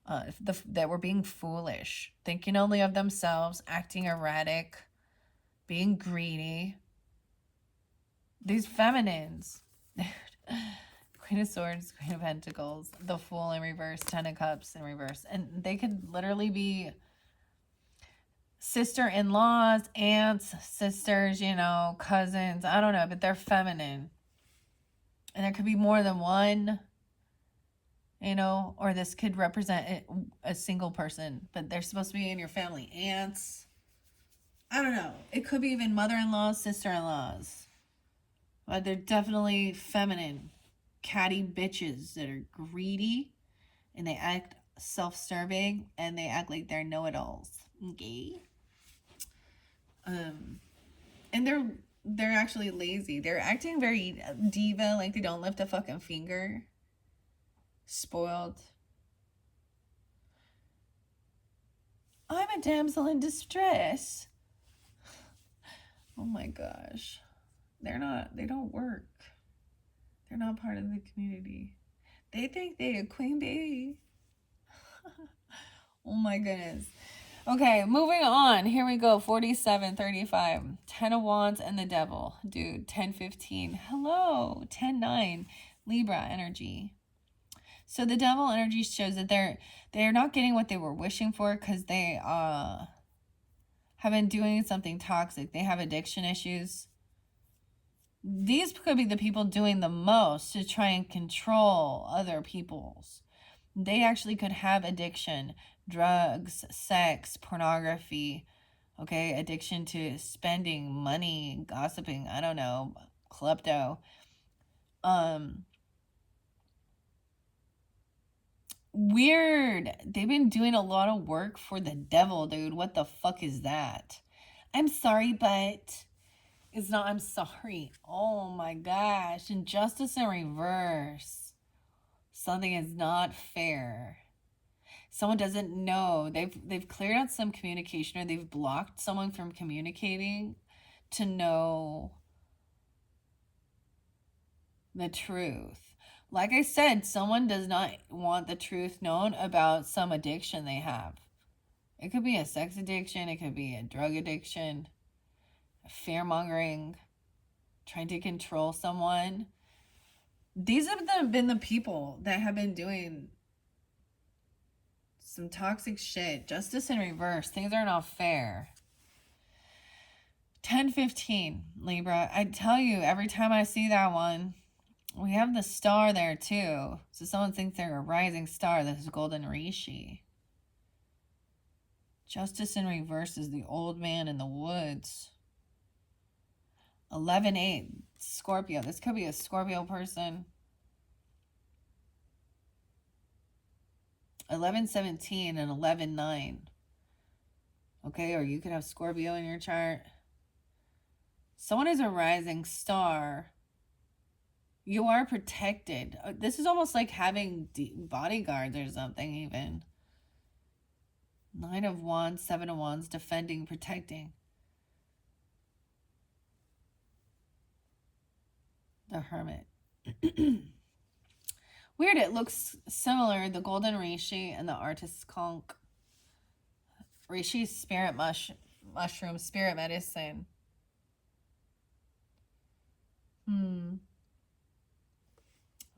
that were being foolish. Thinking only of themselves, acting erratic, being greedy. These feminines... Queen of Swords, Queen of Pentacles, the Fool in reverse, Ten of Cups in reverse. And they could literally be sister-in-laws, aunts, sisters, you know, cousins. I don't know, but they're feminine. And there could be more than one, you know, or this could represent a single person, but they're supposed to be in your family. Aunts. I don't know. It could be even mother-in-laws, sister-in-laws. But they're definitely feminine. Catty bitches that are greedy, and they act self-serving, and they act like they're know-it-alls. Okay. And they're actually lazy. They're acting very diva, like they don't lift a fucking finger. Spoiled. I'm a damsel in distress. Oh my gosh. They don't work. They're not part of the community. They think they a queen bee. Oh my goodness. Okay, moving on. Here we go. 4735. 10 of Wands and the Devil. Dude, 1015. Hello. 10-9. Libra energy. So the Devil energy shows that they're not getting what they were wishing for because they have been doing something toxic. They have addiction issues. These could be the people doing the most to try and control other people's. They actually could have addiction, drugs, sex, pornography, okay, addiction to spending money, gossiping, I don't know, klepto. Weird. They've been doing a lot of work for the devil, dude. What the fuck is that? I'm sorry, but... It's not, I'm sorry. Oh my gosh. Injustice in reverse. Something is not fair. Someone doesn't know. They've cleared out some communication, or they've blocked someone from communicating to know the truth. Like I said, someone does not want the truth known about some addiction they have. It could be a sex addiction. It could be a drug addiction. Fear-mongering, trying to control someone. These have been the people that have been doing some toxic shit. Justice in reverse. Things are not fair. 10-15, Libra. I tell you, every time I see that one, we have the star there too. So someone thinks they're a rising star. This is Golden Rishi. Justice in reverse is the old man in the woods. 11-8, Scorpio. This could be a Scorpio person. 11-17 and 11-9. Okay, or you could have Scorpio in your chart. Someone is a rising star. You are protected. This is almost like having bodyguards or something, even. Nine of Wands, Seven of Wands, defending, protecting. The Hermit. Weird, it looks similar. The Golden Reishi and the Artist's Conch. Reishi, spirit mushroom, spirit medicine.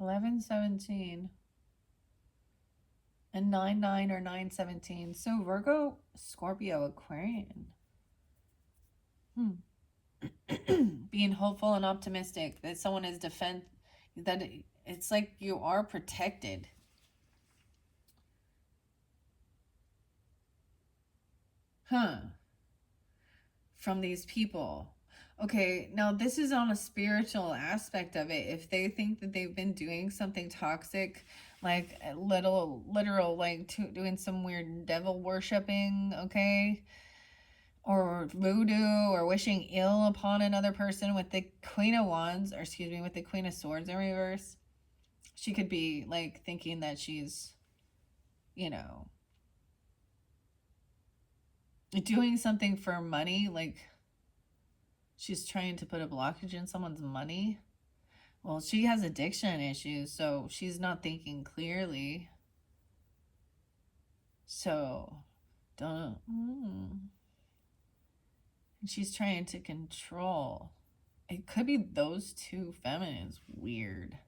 11, 17. And 9, 9 or 9, 17. So Virgo, Scorpio, Aquarian. Being hopeful and optimistic that someone is that it's like you are protected. From these people. Okay, now this is on a spiritual aspect of it. If they think that they've been doing something toxic, like literal, like doing some weird devil worshipping, okay, or voodoo, or wishing ill upon another person with the Queen of Wands, or excuse me, with the Queen of Swords in reverse, she could be like thinking that she's, you know, doing something for money, like she's trying to put a blockage in someone's money. Well, she has addiction issues, so she's not thinking clearly. So, don't. And she's trying to control. It could be those two feminines. Weird.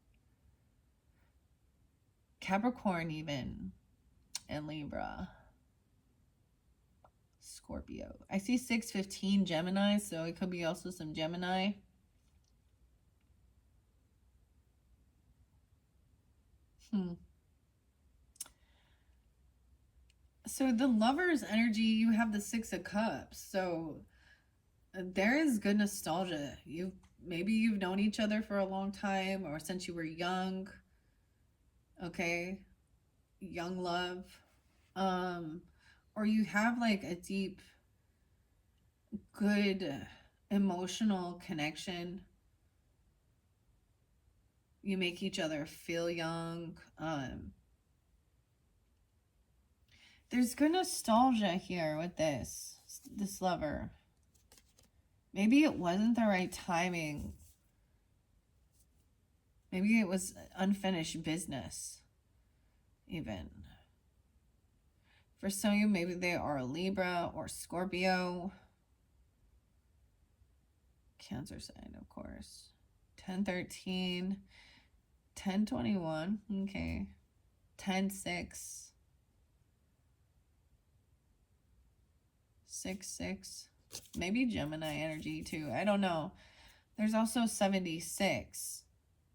Capricorn, even. And Libra. Scorpio. I see 615 Gemini, so it could be also some Gemini. So the Lover's energy, you have the Six of Cups. So there is good nostalgia. Maybe you've known each other for a long time, or since you were young. Okay, young love. Or you have like a deep, good emotional connection. You make each other feel young. There's good nostalgia here with this lover. Maybe it wasn't the right timing. Maybe it was unfinished business, even. For some of you, maybe they are a Libra or Scorpio. Cancer sign, of course. 10-13. 10-21. Okay. 10-6. 6-6. Maybe Gemini energy too. I don't know. There's also 76.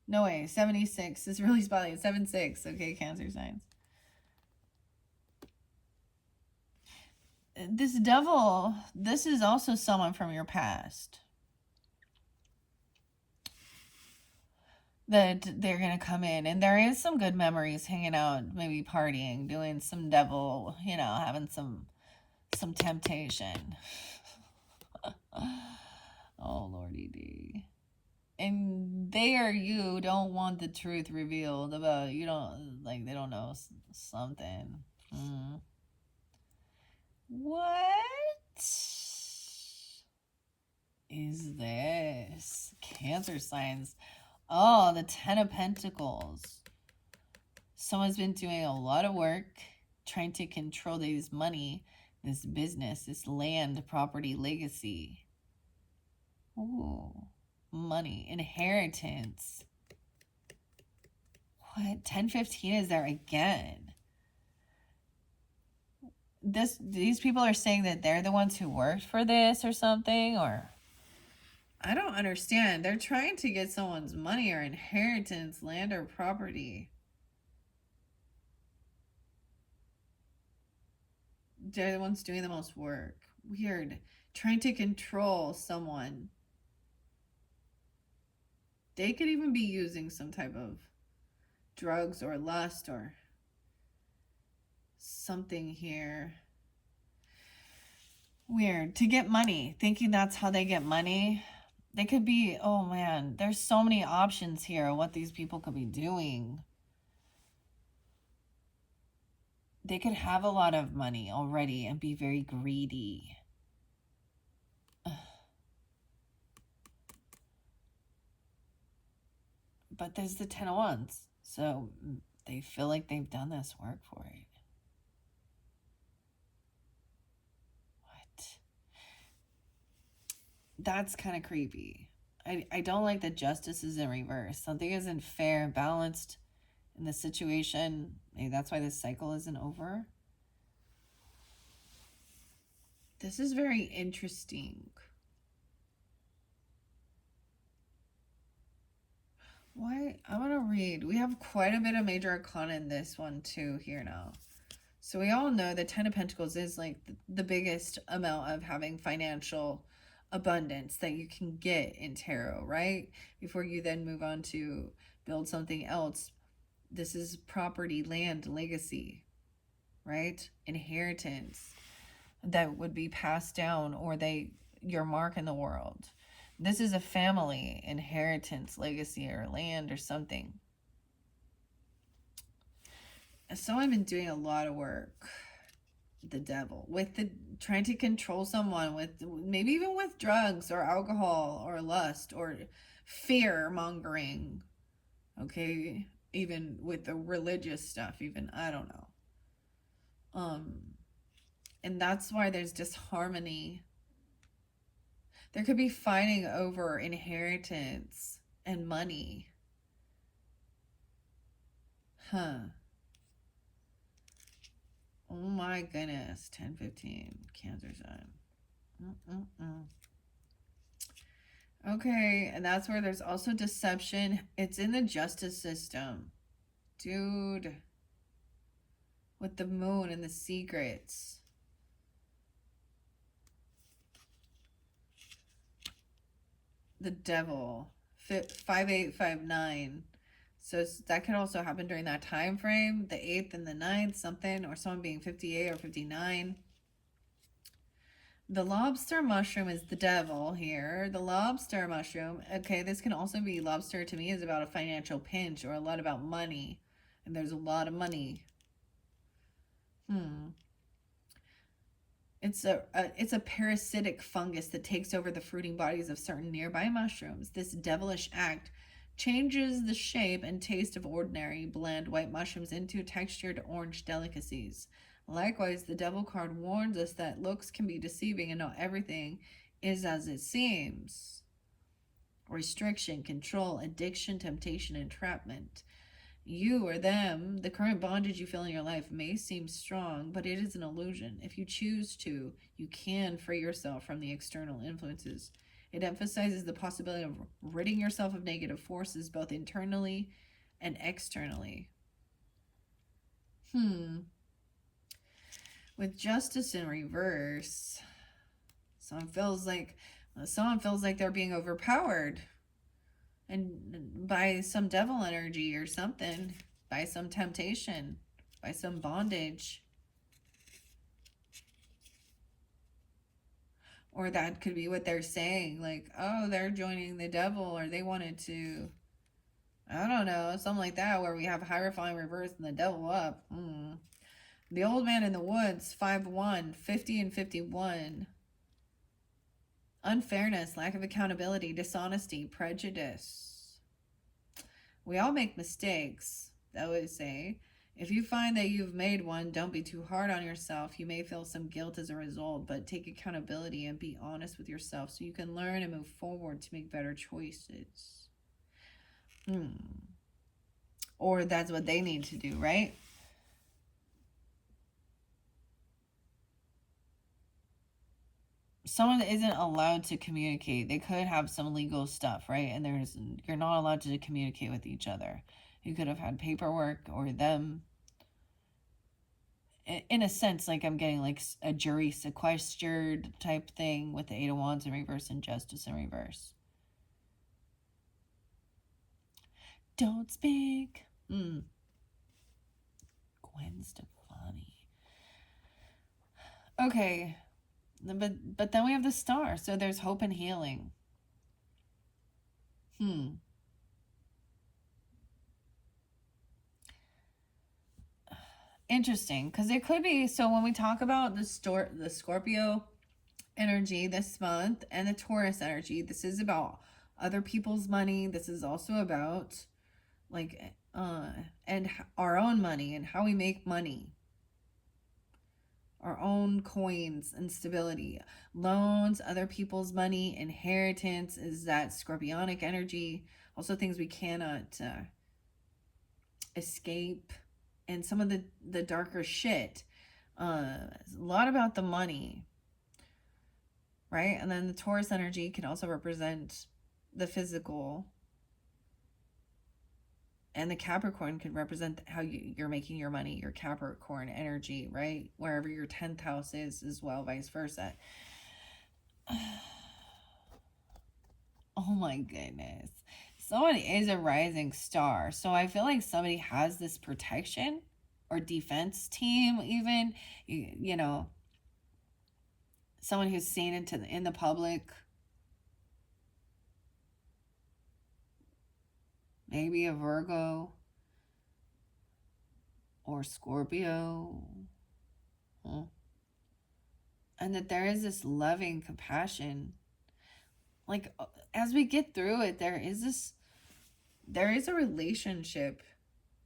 No way. 76 is really spotty. 7-6. Okay, Cancer signs. This devil, this is also someone from your past. That they're going to come in. And there is some good memories hanging out, maybe partying, doing some devil, having some temptation. Oh, Lordy D. And they or you don't want the truth revealed about, they don't know something. What is this? Cancer signs. Oh, the 10 of Pentacles. Someone's been doing a lot of work trying to control this money, this business, this land, property, legacy. Ooh, money, inheritance. What? 10-15 is there again. These people are saying that they're the ones who worked for this or something, or I don't understand. They're trying to get someone's money or inheritance, land or property. They're the ones doing the most work. Weird. Trying to control someone. They could even be using some type of drugs or lust or something here. Weird. To get money. Thinking that's how they get money. They could be, oh man, there's so many options here what these people could be doing. They could have a lot of money already and be very greedy. But there's the 10 of Wands. So they feel like they've done this work for it. What? That's kind of creepy. I don't like that justice is in reverse. Something isn't fair and balanced in the situation. Maybe that's why this cycle isn't over. This is very interesting. Why? I want to read. We have quite a bit of major arcana in this one too here now. So we all know the 10 of Pentacles is like the biggest amount of having financial abundance that you can get in tarot, right? Before you then move on to build something else. This is property, land, legacy, right? Inheritance that would be passed down, or your mark in the world. This is a family inheritance, legacy, or land or something. So I've been doing a lot of work, the devil, with trying to control someone with maybe even with drugs or alcohol or lust or fear mongering. Okay, even with the religious stuff, even I don't know. And that's why there's disharmony. There could be fighting over inheritance and money. Huh. Oh my goodness. 10-15. Cancer sign. Okay, and that's where there's also deception. It's in the justice system. Dude. With the moon and the secrets. The devil. 5859. So that could also happen during that time frame, the 8th and the 9th, something, or someone being 58 or 59. The lobster mushroom is the devil here. The lobster mushroom. Okay, this can also be, lobster to me is about a financial pinch or a lot about money. And there's a lot of money. It's a parasitic fungus that takes over the fruiting bodies of certain nearby mushrooms. This devilish act changes the shape and taste of ordinary bland white mushrooms into textured orange delicacies. Likewise, the devil card warns us that looks can be deceiving and not everything is as it seems. Restriction, control, addiction, temptation, entrapment. You or them, the current bondage you feel in your life may seem strong, but it is an illusion. If you choose to, you can free yourself from the external influences. It emphasizes the possibility of ridding yourself of negative forces, both internally and externally. With justice in reverse, someone feels like they're being overpowered and by some devil energy or something, by some temptation, by some bondage. Or that could be what they're saying, like, oh, they're joining the devil, or they wanted to, I don't know, something like that, where we have Hierophant reverse and the devil up. The old man in the woods, 5-1, 50 and 51. Unfairness, lack of accountability, dishonesty, prejudice. We all make mistakes, I would say. If you find that you've made one, don't be too hard on yourself. You may feel some guilt as a result, but take accountability and be honest with yourself so you can learn and move forward to make better choices. Or that's what they need to do, right? Someone isn't allowed to communicate. They could have some legal stuff, right? And you're not allowed to communicate with each other. You could have had paperwork, or them, in a sense, like I'm getting like a jury sequestered type thing with the 8 of Wands in reverse and justice in reverse. Don't speak. Gwen Stefani. Okay. But then we have the star, so there's hope and healing. Interesting, because it could be, so when we talk about the Scorpio energy this month and the Taurus energy, this is about other people's money. This is also about like and our own money and how we make money, our own coins and stability. Loans, other people's money, inheritance is that scorpionic energy. Also things we cannot escape, and some of the darker shit. A lot about the money, right? And then the Taurus energy can also represent the physical, and the Capricorn could represent how you're making your money, your Capricorn energy, right? Wherever your 10th house is as well, vice versa. Oh my goodness. Someone is a rising star. So I feel like somebody has this protection or defense team, even, you know, someone who's seen in the public. Maybe a Virgo or Scorpio. And that there is this loving compassion. Like, as we get through it, there is a relationship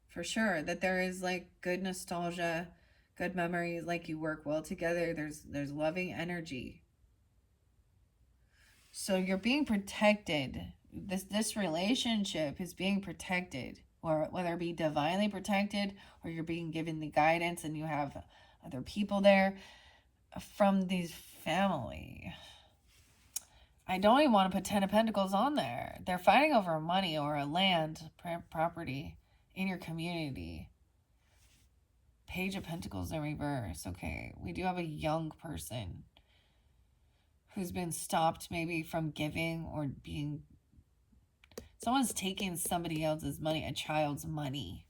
for sure, that there is like good nostalgia, good memories, like you work well together. There's loving energy. So you're being protected. This relationship is being protected, or whether it be divinely protected, or you're being given the guidance and you have other people there from these family. I don't even want to put 10 of Pentacles on there. They're fighting over money or a land, property in your community. Page of Pentacles in reverse. Okay, we do have a young person who's been stopped maybe from giving, or being... Someone's taking somebody else's money, a child's money.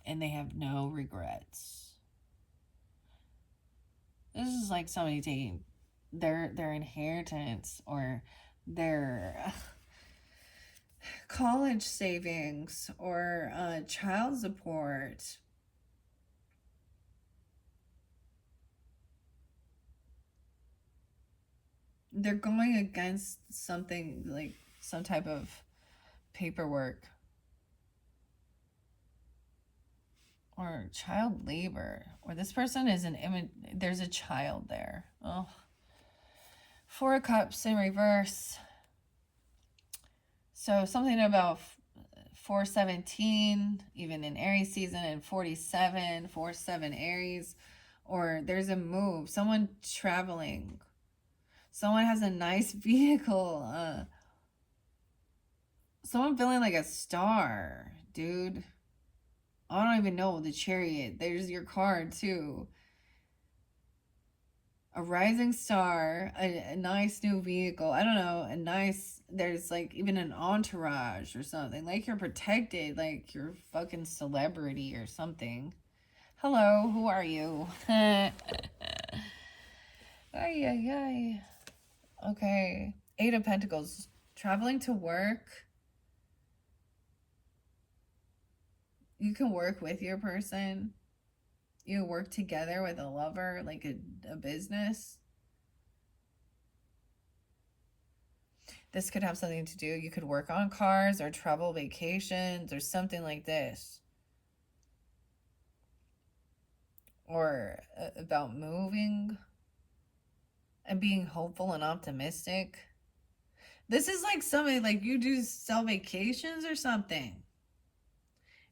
And they have no regrets. This is like somebody taking their inheritance or their college savings or child support. They're going against something, like some type of paperwork or child labor, or this person is an image. There's a child there. Oh, 4 of Cups in reverse. So something about 417, even in Aries season, and 47, 47 Aries, or there's a move, someone traveling, someone has a nice vehicle, someone feeling like a star, dude. I don't even know, the Chariot, there's your card too. A rising star, a nice new vehicle, I don't know, a nice, there's like even an entourage or something, like you're protected, like you're fucking celebrity or something. Hello, who are you? Ay, ay, ay. Okay, 8 of Pentacles, traveling to work. You can work with your person. You work together with a lover, like a business. This could have something to do, you could work on cars or travel vacations or something like this. Or about moving and being hopeful and optimistic. This is like somebody, like you do sell vacations or something.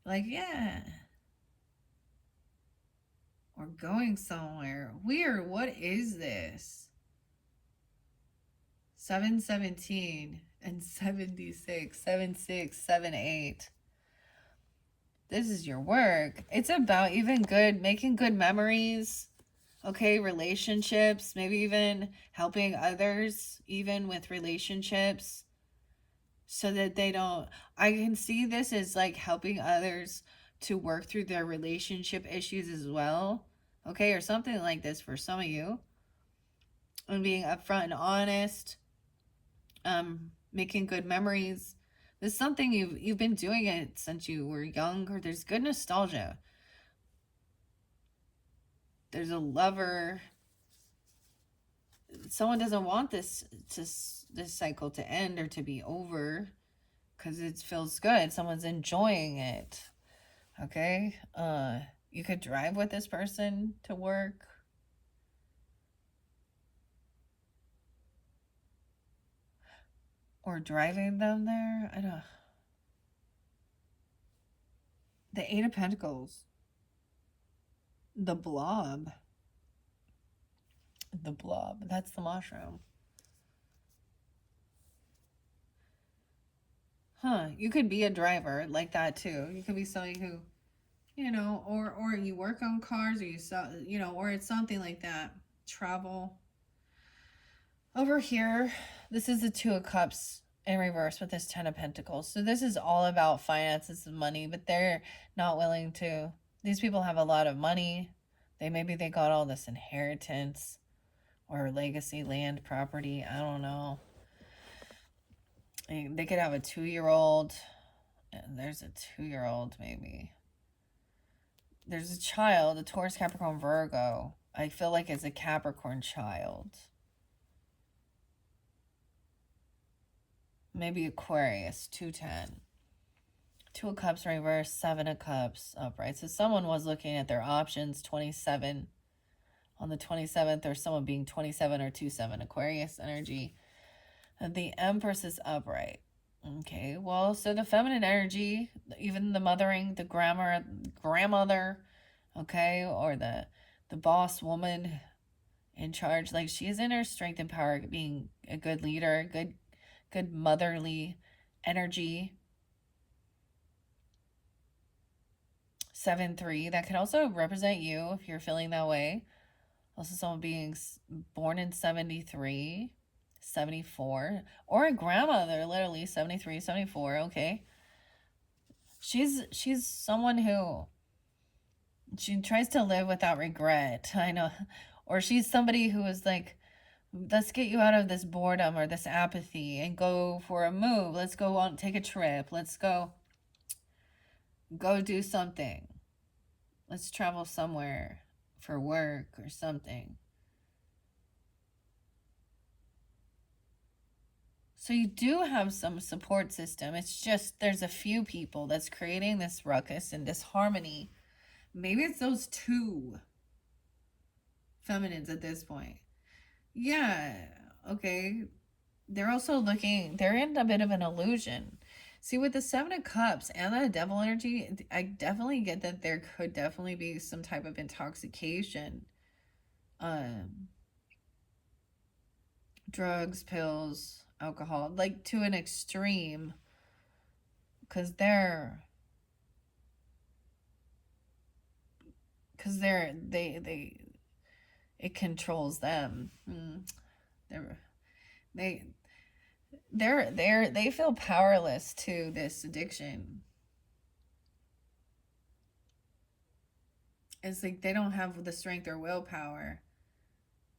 Like, yeah. Or going somewhere. Weird, what is this? 717 and 76, 76, 78. This is your work. It's about even making good memories. Okay, relationships, maybe even helping others, even with relationships, so that they don't... I can see this as like helping others to work through their relationship issues as well. okay, or something like this for some of you. And being upfront and honest, making good memories. This is something you've been doing it since you were young, or there's good nostalgia. There's a lover. Someone doesn't want this cycle to end or to be over because it feels good. Someone's enjoying it. Okay? You could drive with this person to work. Or driving them there. I don't. The Eight of Pentacles. The Blob. The Blob. That's the mushroom. Huh. You could be a driver like that too. You could be somebody who, you know, or you work on cars, or you sell, you know, or it's something like that. Travel. Over here, this is the Two of Cups in reverse with this Ten of Pentacles. So this is all about finances and money, but they're not willing to. These people have a lot of money. Maybe they got all this inheritance or legacy land property. I don't know. They could have a 2-year-old. And there's a 2-year-old maybe. There's a child, a Taurus, Capricorn, Virgo. I feel like it's a Capricorn child. Maybe Aquarius, 210. Two of Cups reverse, 7 of Cups upright. So someone was looking at their options, 27 on the 27th, or someone being 27 or 27, Aquarius energy. And the Empress is upright. Okay, well, so the feminine energy, even the mothering, the grandmother, okay, or the boss woman in charge, like she's in her strength and power, being a good leader, good motherly energy. 7-3, that could also represent you if you're feeling that way. Also someone being born in 73, 74, or a grandmother, literally 73, 74, okay. She's someone who, she tries to live without regret, I know. Or she's somebody who is like, let's get you out of this boredom or this apathy and go for a move. Let's go on, take a trip. Let's go do something. Let's travel somewhere for work or something. So you do have some support system. It's just there's a few people that's creating this ruckus and disharmony. Maybe it's those two feminines at this point. Yeah, okay. They're also looking, they're in a bit of an illusion. See, with the 7 of Cups and the Devil energy, I definitely get that there could definitely be some type of intoxication. Drugs, pills, alcohol, like to an extreme. Because it controls them. They feel powerless to this addiction. It's like they don't have the strength or willpower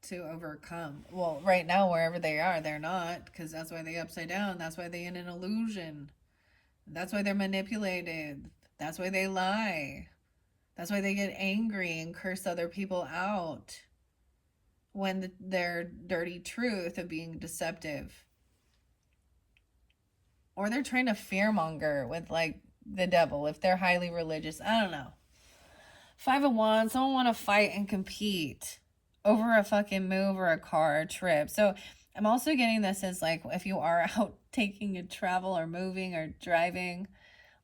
to overcome. Well, right now, wherever they are, they're not, because that's why they upside down. That's why they in an illusion. That's why they're manipulated. That's why they lie. That's why they get angry and curse other people out when their dirty truth of being deceptive. Or they're trying to fearmonger with like the devil if they're highly religious. I don't know. 5 of Wands, someone want to fight and compete over a fucking move or a car or trip. So I'm also getting this as like if you are out taking a travel or moving or driving,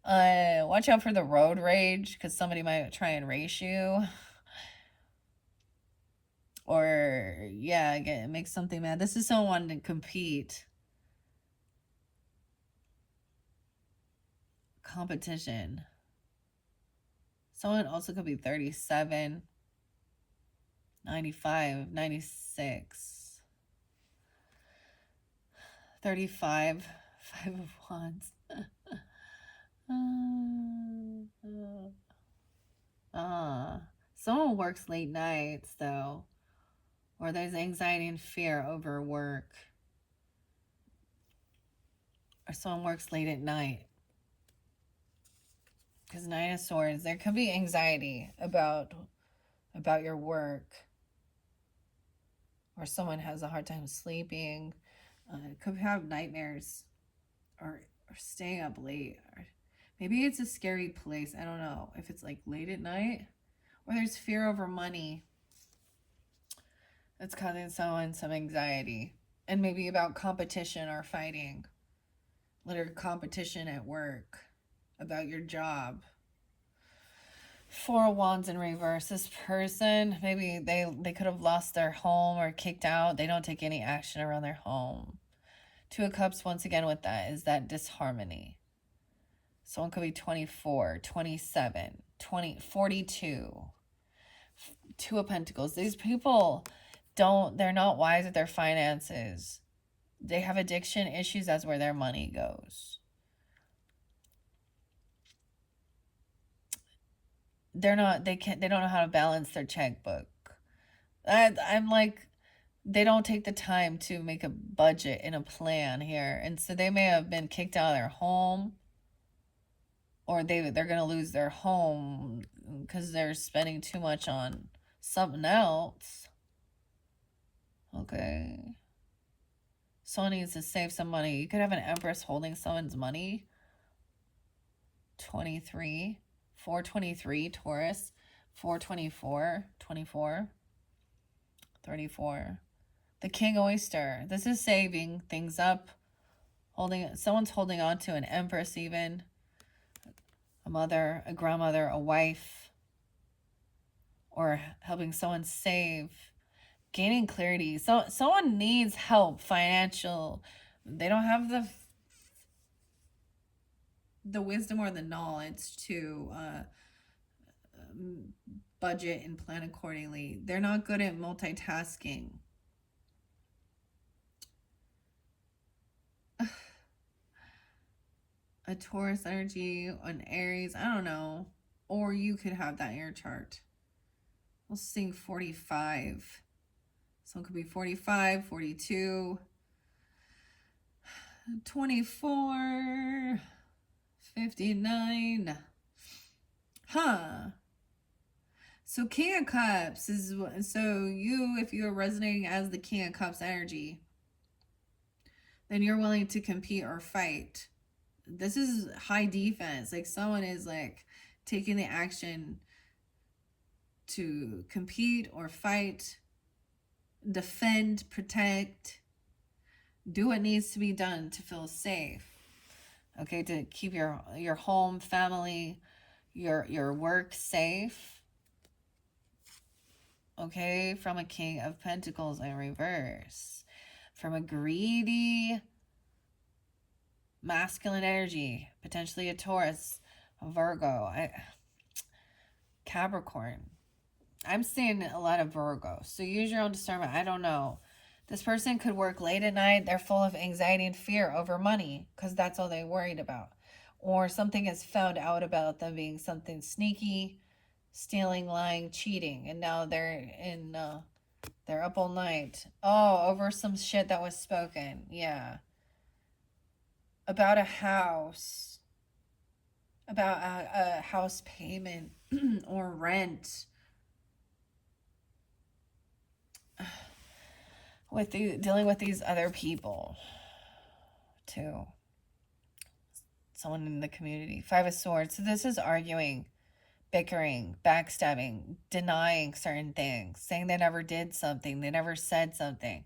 watch out for the road rage because somebody might try and race you. Or yeah, make something mad. This is someone wanting to compete. Competition. Someone also could be 37, 95, 96, 35, 5 of Wands. Someone works late nights, though, or there's anxiety and fear over work, or someone works late at night. Because Nine of Swords, there could be anxiety about your work, or someone has a hard time sleeping. Could have nightmares, or staying up late, or maybe it's a scary place. I don't know if it's like late at night, or there's fear over money that's causing someone some anxiety, and maybe about competition or fighting, literally competition at work, about your job. Four of Wands in reverse. This person, maybe they could have lost their home or kicked out. They don't take any action around their home. Two of Cups, once again, with that is that disharmony. Someone could be 24, 27, 42. Two of Pentacles. These people they're not wise with their finances. They have addiction issues. That's where their money goes. They don't know how to balance their checkbook. I'm like, they don't take the time to make a budget and a plan here. And so they may have been kicked out of their home, or they're going to lose their home because they're spending too much on something else. Okay. Someone needs to save some money. You could have an Empress holding someone's money. 23. 423, Taurus. 424, 24. 34. The King Oyster. This is saving things up. Someone's holding on to an Empress even. A mother, a grandmother, a wife. Or helping someone save. Gaining clarity. Someone needs help, financial. They don't have the wisdom or the knowledge to budget and plan accordingly. They're not good at multitasking. A Taurus energy, an Aries, I don't know. Or you could have that in your chart. We'll sing 45. Someone could be 45, 42, 24, 59. So King of Cups is, so you, if you're resonating as the King of Cups energy, then you're willing to compete or fight. This is high defense. Like someone is like taking the action to compete or fight, defend, protect, do what needs to be done to feel safe. Okay, to keep your home, family, your work safe. Okay, from a King of Pentacles in reverse. From a greedy masculine energy, potentially a Taurus, a Virgo, Capricorn. I'm seeing a lot of Virgo. So use your own discernment. I don't know. This person could work late at night. They're full of anxiety and fear over money because that's all they're worried about. Or something is found out about them being something sneaky, stealing, lying, cheating. And now they're up all night. Oh, over some shit that was spoken. Yeah. About a house. About a house payment or rent. Dealing with these other people too. Someone in the community. Five of Swords. So this is arguing, bickering, backstabbing, denying certain things, saying they never did something, they never said something.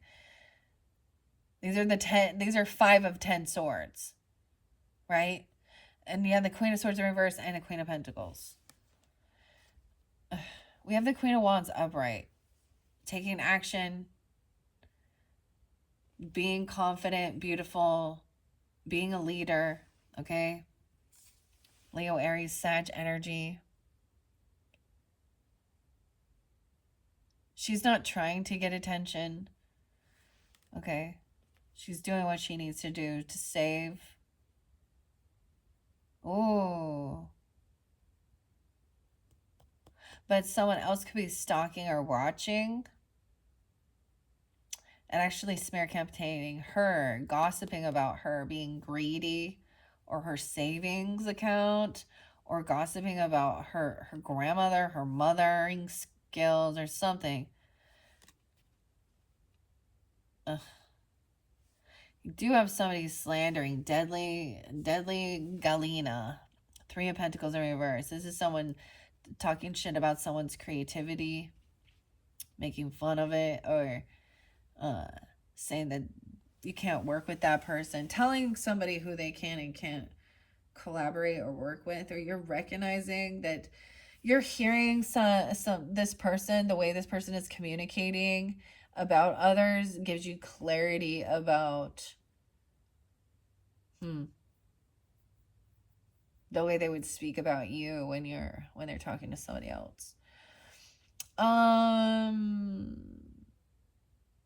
These are 5 of 10 swords, right? And you have the Queen of Swords in reverse and a Queen of Pentacles. We have the Queen of Wands upright, taking action, being confident, beautiful, being a leader, okay? Leo, Aries, Sag energy. She's not trying to get attention, okay? She's doing what she needs to do to save. Oh. but someone else could be stalking or watching and actually smear campaigning her, gossiping about her being greedy or her savings account, or gossiping about her grandmother, her mothering skills or something. Ugh. You do have somebody slandering deadly Galena. Three of Pentacles in reverse. This is someone talking shit about someone's creativity, making fun of it, or saying that you can't work with that person, telling somebody who they can and can't collaborate or work with, or you're recognizing that you're hearing some this person, the way this person is communicating about others gives you clarity about the way they would speak about you when they're talking to somebody else.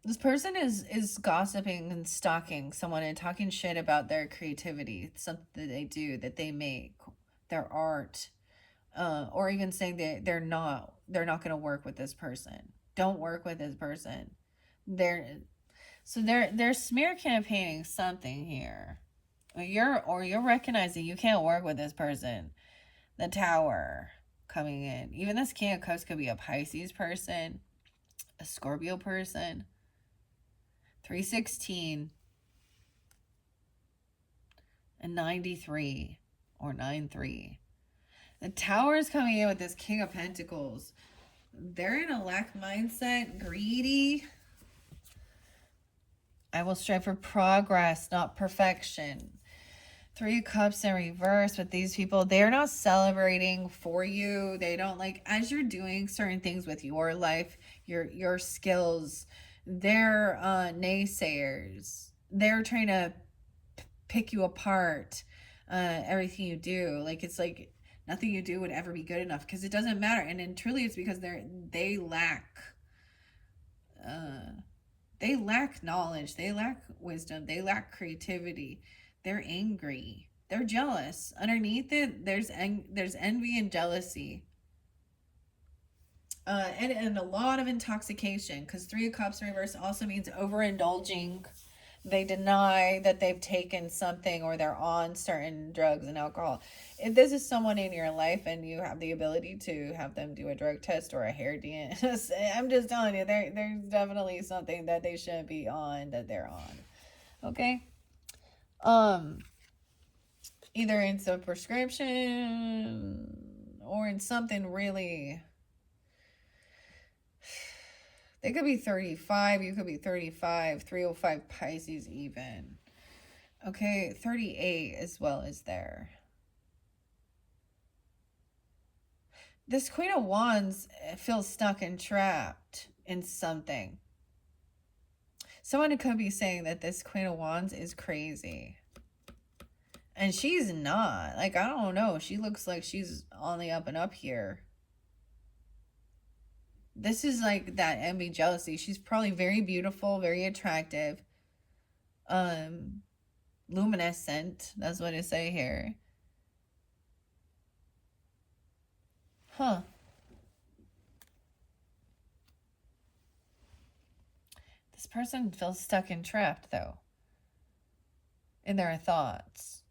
This person is gossiping and stalking someone and talking shit about their creativity, something that they do, that they make, their art, or even saying that they're not going to work with this person. Don't work with this person. They're smear campaigning something here. You're recognizing you can't work with this person. The Tower coming in. Even this King of Cups could be a Pisces person, a Scorpio person. 316 and 93 or 93. The Tower is coming in with this King of Pentacles. They're in a lack mindset, greedy. I will strive for progress, not perfection. 3 of Cups in reverse with these people. They're not celebrating for you. They don't, like, as you're doing certain things with your life, your skills, they're naysayers. They're trying to pick you apart. Everything you do, like, it's like nothing you do would ever be good enough because it doesn't matter. And then truly it's because they lack knowledge, they lack wisdom, they lack creativity. They're angry, they're jealous. Underneath it, there's envy and jealousy, and a lot of intoxication, because 3 of Cups in reverse also means overindulging. They deny that they've taken something or they're on certain drugs and alcohol. If this is someone in your life and you have the ability to have them do a drug test or a hair DNA, I'm just telling you, there's definitely something that they shouldn't be on that they're on. Okay? Either in some prescription or in something really. They could be 35, you could be 35, 305 Pisces even. Okay, 38 as well is there. This Queen of Wands feels stuck and trapped in something. Someone could be saying that this Queen of Wands is crazy. And she's not. Like, I don't know. She looks like she's on the up and up here. This is like that envy, jealousy. She's probably very beautiful, very attractive. Luminescent. That's what it say here. Huh. This person feels stuck and trapped, though, in their thoughts.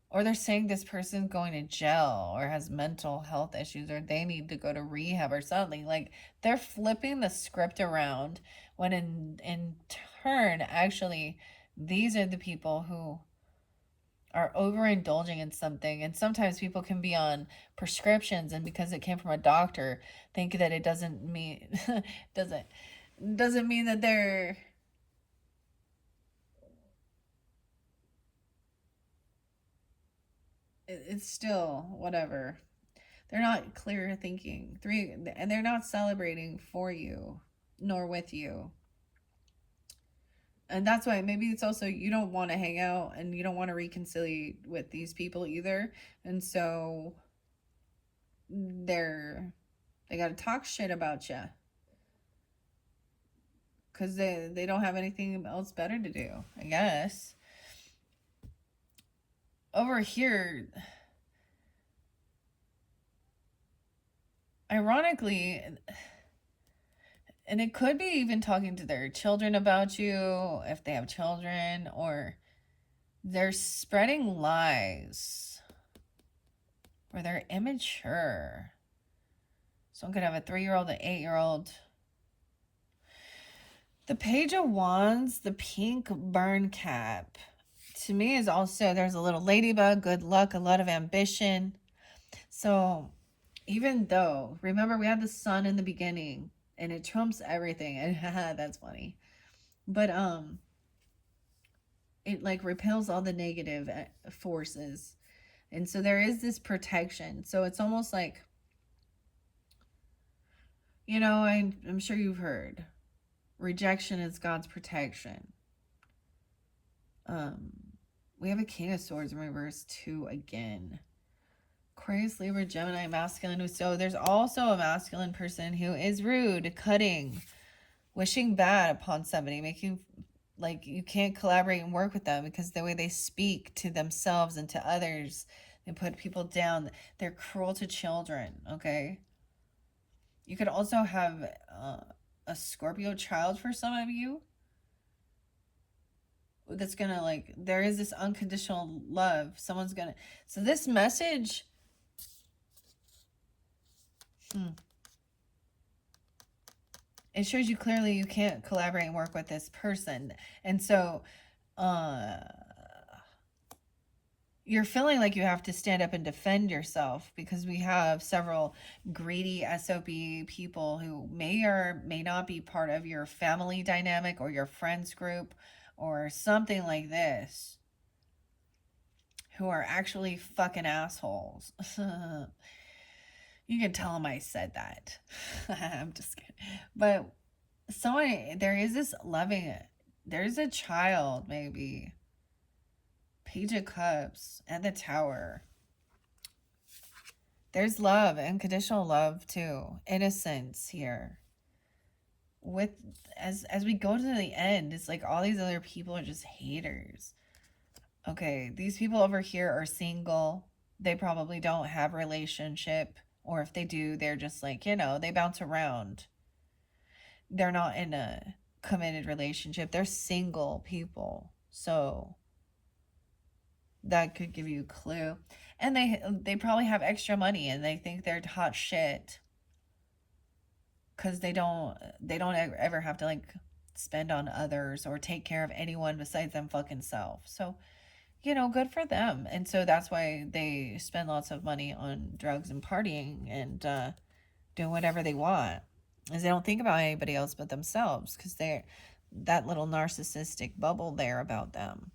Or they're saying this person's going to jail or has mental health issues or they need to go to rehab or something. Like, they're flipping the script around when in turn, actually, these are the people who are overindulging in something. And sometimes people can be on prescriptions, and because it came from a doctor, think that it doesn't mean doesn't mean that they're it's still whatever. They're not clear thinking. And they're not celebrating for you nor with you. And that's why maybe it's also you don't want to hang out and you don't want to reconcile with these people either. And so they got to talk shit about you because they don't have anything else better to do, I guess. Over here, ironically, and it could be even talking to their children about you if they have children, or they're spreading lies, or they're immature. Someone could have a 3-year-old, an 8-year-old. The Page of Wands, the pink burn cap, to me is also, there's a little ladybug, good luck, a lot of ambition. So even though, remember, we had the sun in the beginning and it trumps everything, and that's funny, but it like repels all the negative forces, and so there is this protection. So it's almost like, I'm sure you've heard, rejection is God's protection. We have a King of Swords in reverse too again. Aquarius, Libra, Gemini, masculine. So there's also a masculine person who is rude, cutting, wishing bad upon somebody, making like you can't collaborate and work with them because the way they speak to themselves and to others, they put people down. They're cruel to children, okay? You could also have a Scorpio child for some of you that's gonna, like, there is this unconditional love. Someone's gonna, so this message, it shows you clearly you can't collaborate and work with this person. And so you're feeling like you have to stand up and defend yourself because we have several greedy SOB people who may or may not be part of your family dynamic or your friends group or something like this, who are actually fucking assholes. You can tell them I said that. I'm just kidding. But there is this loving, there's a child maybe. Page of Cups and the Tower. There's love, unconditional love too. Innocence here. With as we go to the end, it's like all these other people are just haters. Okay, these people over here are single. They probably don't have a relationship, or if they do, they're just like, they bounce around. They're not in a committed relationship. They're single people. So that could give you a clue. And they probably have extra money and they think they're hot shit because they don't ever have to like spend on others or take care of anyone besides them fucking self. So good for them. And so that's why they spend lots of money on drugs and partying and doing whatever they want, is they don't think about anybody else but themselves, because they're that little narcissistic bubble there about them.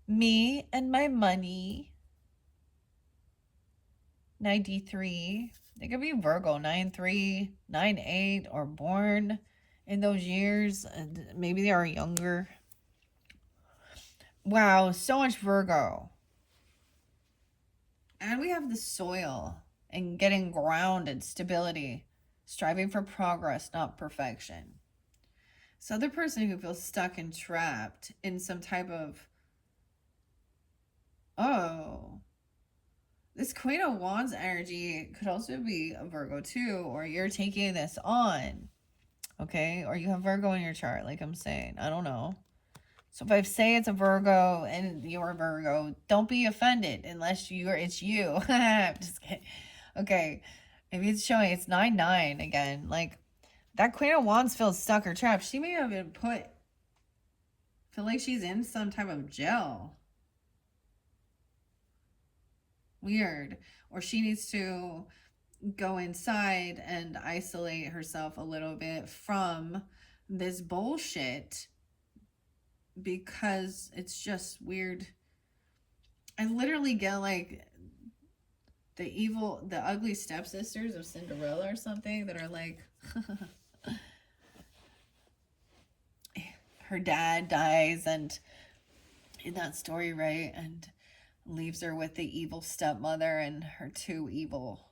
Me and my money. 93. They could be Virgo, 9-3, 9-8, or born in those years. And maybe they are younger. Wow, so much Virgo. And we have the soil and getting grounded, stability, striving for progress, not perfection. So the person who feels stuck and trapped in some type of, this Queen of Wands energy could also be a Virgo too, or you're taking this on, okay? Or you have Virgo in your chart, like I'm saying. I don't know. So if I say it's a Virgo and you're a Virgo, don't be offended unless it's you. I'm just kidding. Okay. Maybe it's showing it's 9-9 again. Like, that Queen of Wands feels stuck or trapped. She may have been feel like she's in some type of jail. Weird. Or she needs to go inside and isolate herself a little bit from this bullshit, because it's just weird. I literally get like the ugly stepsisters of Cinderella or something that are like, her dad dies and in that story, right? And leaves her with the evil stepmother and her two evil,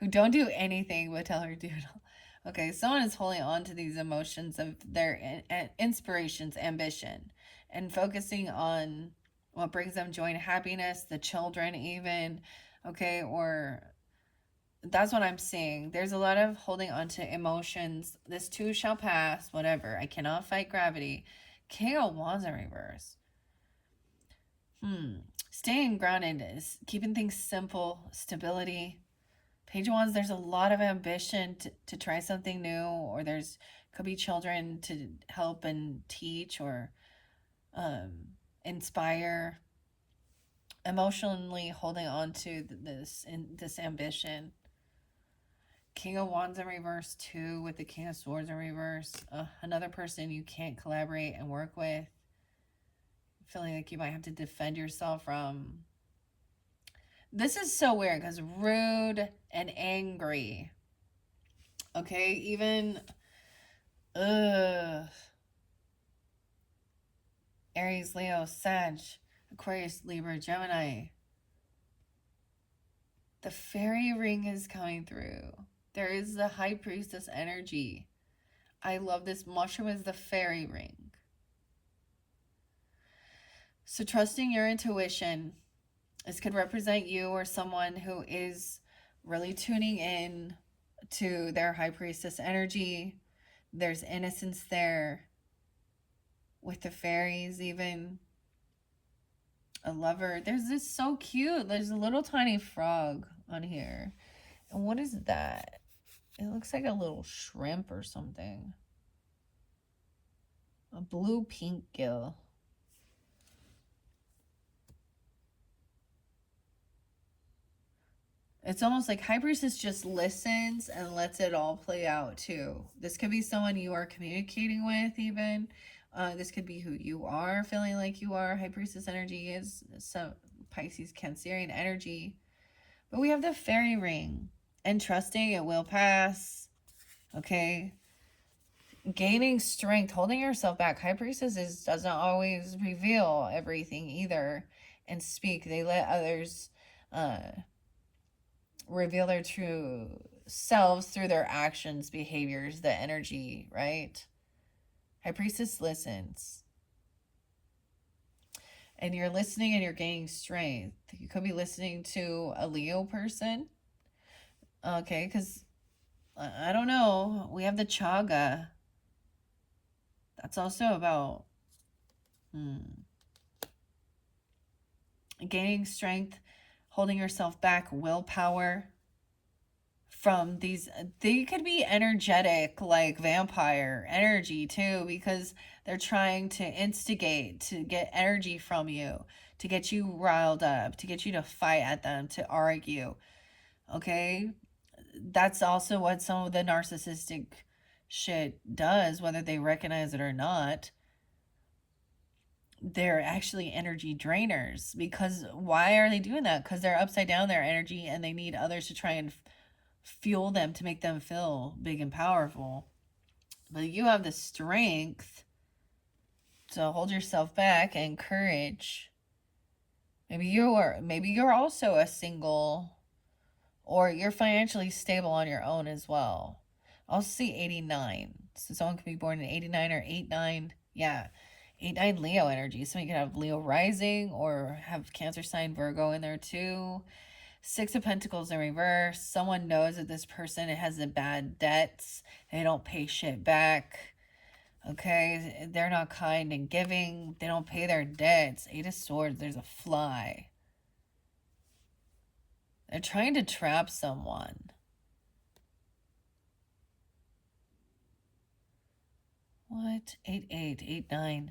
who don't do anything but tell her to do it all. Okay, someone is holding on to these emotions of their inspirations, ambition, and focusing on what brings them joy and happiness, the children even, okay, or That's what I'm seeing. There's a lot of holding on to emotions. This too shall pass, whatever. I cannot fight gravity. King of Wands in reverse. Staying grounded is keeping things simple, stability. Page of Wands, there's a lot of ambition to try something new, or there's could be children to help and teach or um, inspire. Emotionally holding on to this ambition. King of Wands in reverse too, with the King of Swords in reverse. Another person you can't collaborate and work with. Feeling like you might have to defend yourself from. This is so weird because rude and angry. Okay, even ugh. Aries, Leo, Sag, Aquarius, Libra, Gemini. The fairy ring is coming through. There is the high priestess energy. I love this. Mushroom is the fairy ring. So trusting your intuition. This could represent you or someone who is really tuning in to their high priestess energy. There's innocence there with the fairies, even a lover. There's this so cute. There's a little tiny frog on here. And what is that? It looks like a little shrimp or something. A blue pink gill. It's almost like High Priestess just listens and lets it all play out too. This could be someone you are communicating with, even. This could be who you are feeling like you are. High Priestess energy is some Pisces, Cancerian energy. But we have the fairy ring and trusting it will pass. Okay. Gaining strength, holding yourself back. High Priestesses doesn't always reveal everything either and speak. They let others reveal their true selves through their actions, behaviors, the energy, right? High Priestess listens. And you're listening and you're gaining strength. You could be listening to a Leo person. Okay, because I don't know. We have the Chaga. That's also about gaining strength, holding yourself back, willpower from these. They could be energetic, like vampire energy too, because they're trying to instigate, to get energy from you, to get you riled up, to get you to fight at them, to argue. Okay, that's also what some of the narcissistic shit does, whether they recognize it or not. They're actually energy drainers. Because why are they doing that? Because they're upside down their energy and they need others to try and fuel them to make them feel big and powerful. But you have the strength to hold yourself back and courage. Maybe you're also a single, or you're financially stable on your own as well. I'll see 89. So someone could be born in 89 or 89. Yeah. 8-9 Leo energy. So you could have Leo rising or have Cancer sign Virgo in there too. 6 of Pentacles in reverse. Someone knows that this person has the bad debts. They don't pay shit back. Okay, they're not kind and giving. They don't pay their debts. 8 of Swords, there's a fly. They're trying to trap someone. What? 8-8, 8-9.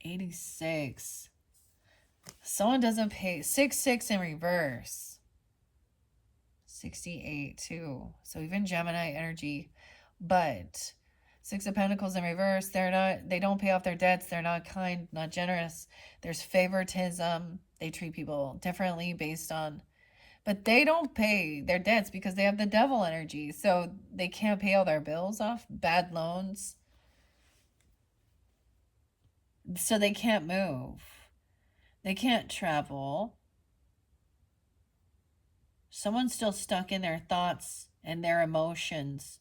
86. Someone doesn't pay. 6-6 in reverse. 68 too. So even Gemini energy. But 6 of Pentacles in reverse, they don't pay off their debts. They're not kind, not generous. There's favoritism. They treat people differently based on, but they don't pay their debts because they have the devil energy. So they can't pay all their bills off, bad loans. So they can't move. They can't travel. Someone's still stuck in their thoughts and their emotions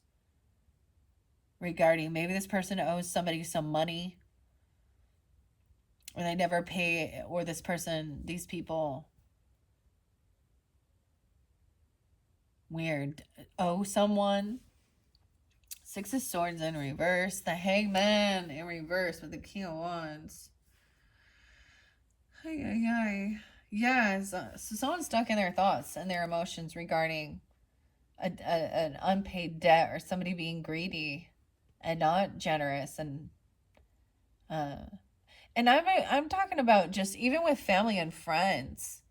regarding maybe this person owes somebody some money, or they never pay, or these people Weird. Owe someone. Six of Swords in reverse. The Hangman in reverse with the King of Wands. Ay, ay, ay. Yeah, so someone's stuck in their thoughts and their emotions regarding an unpaid debt or somebody being greedy and not generous. And I'm talking about just even with family and friends.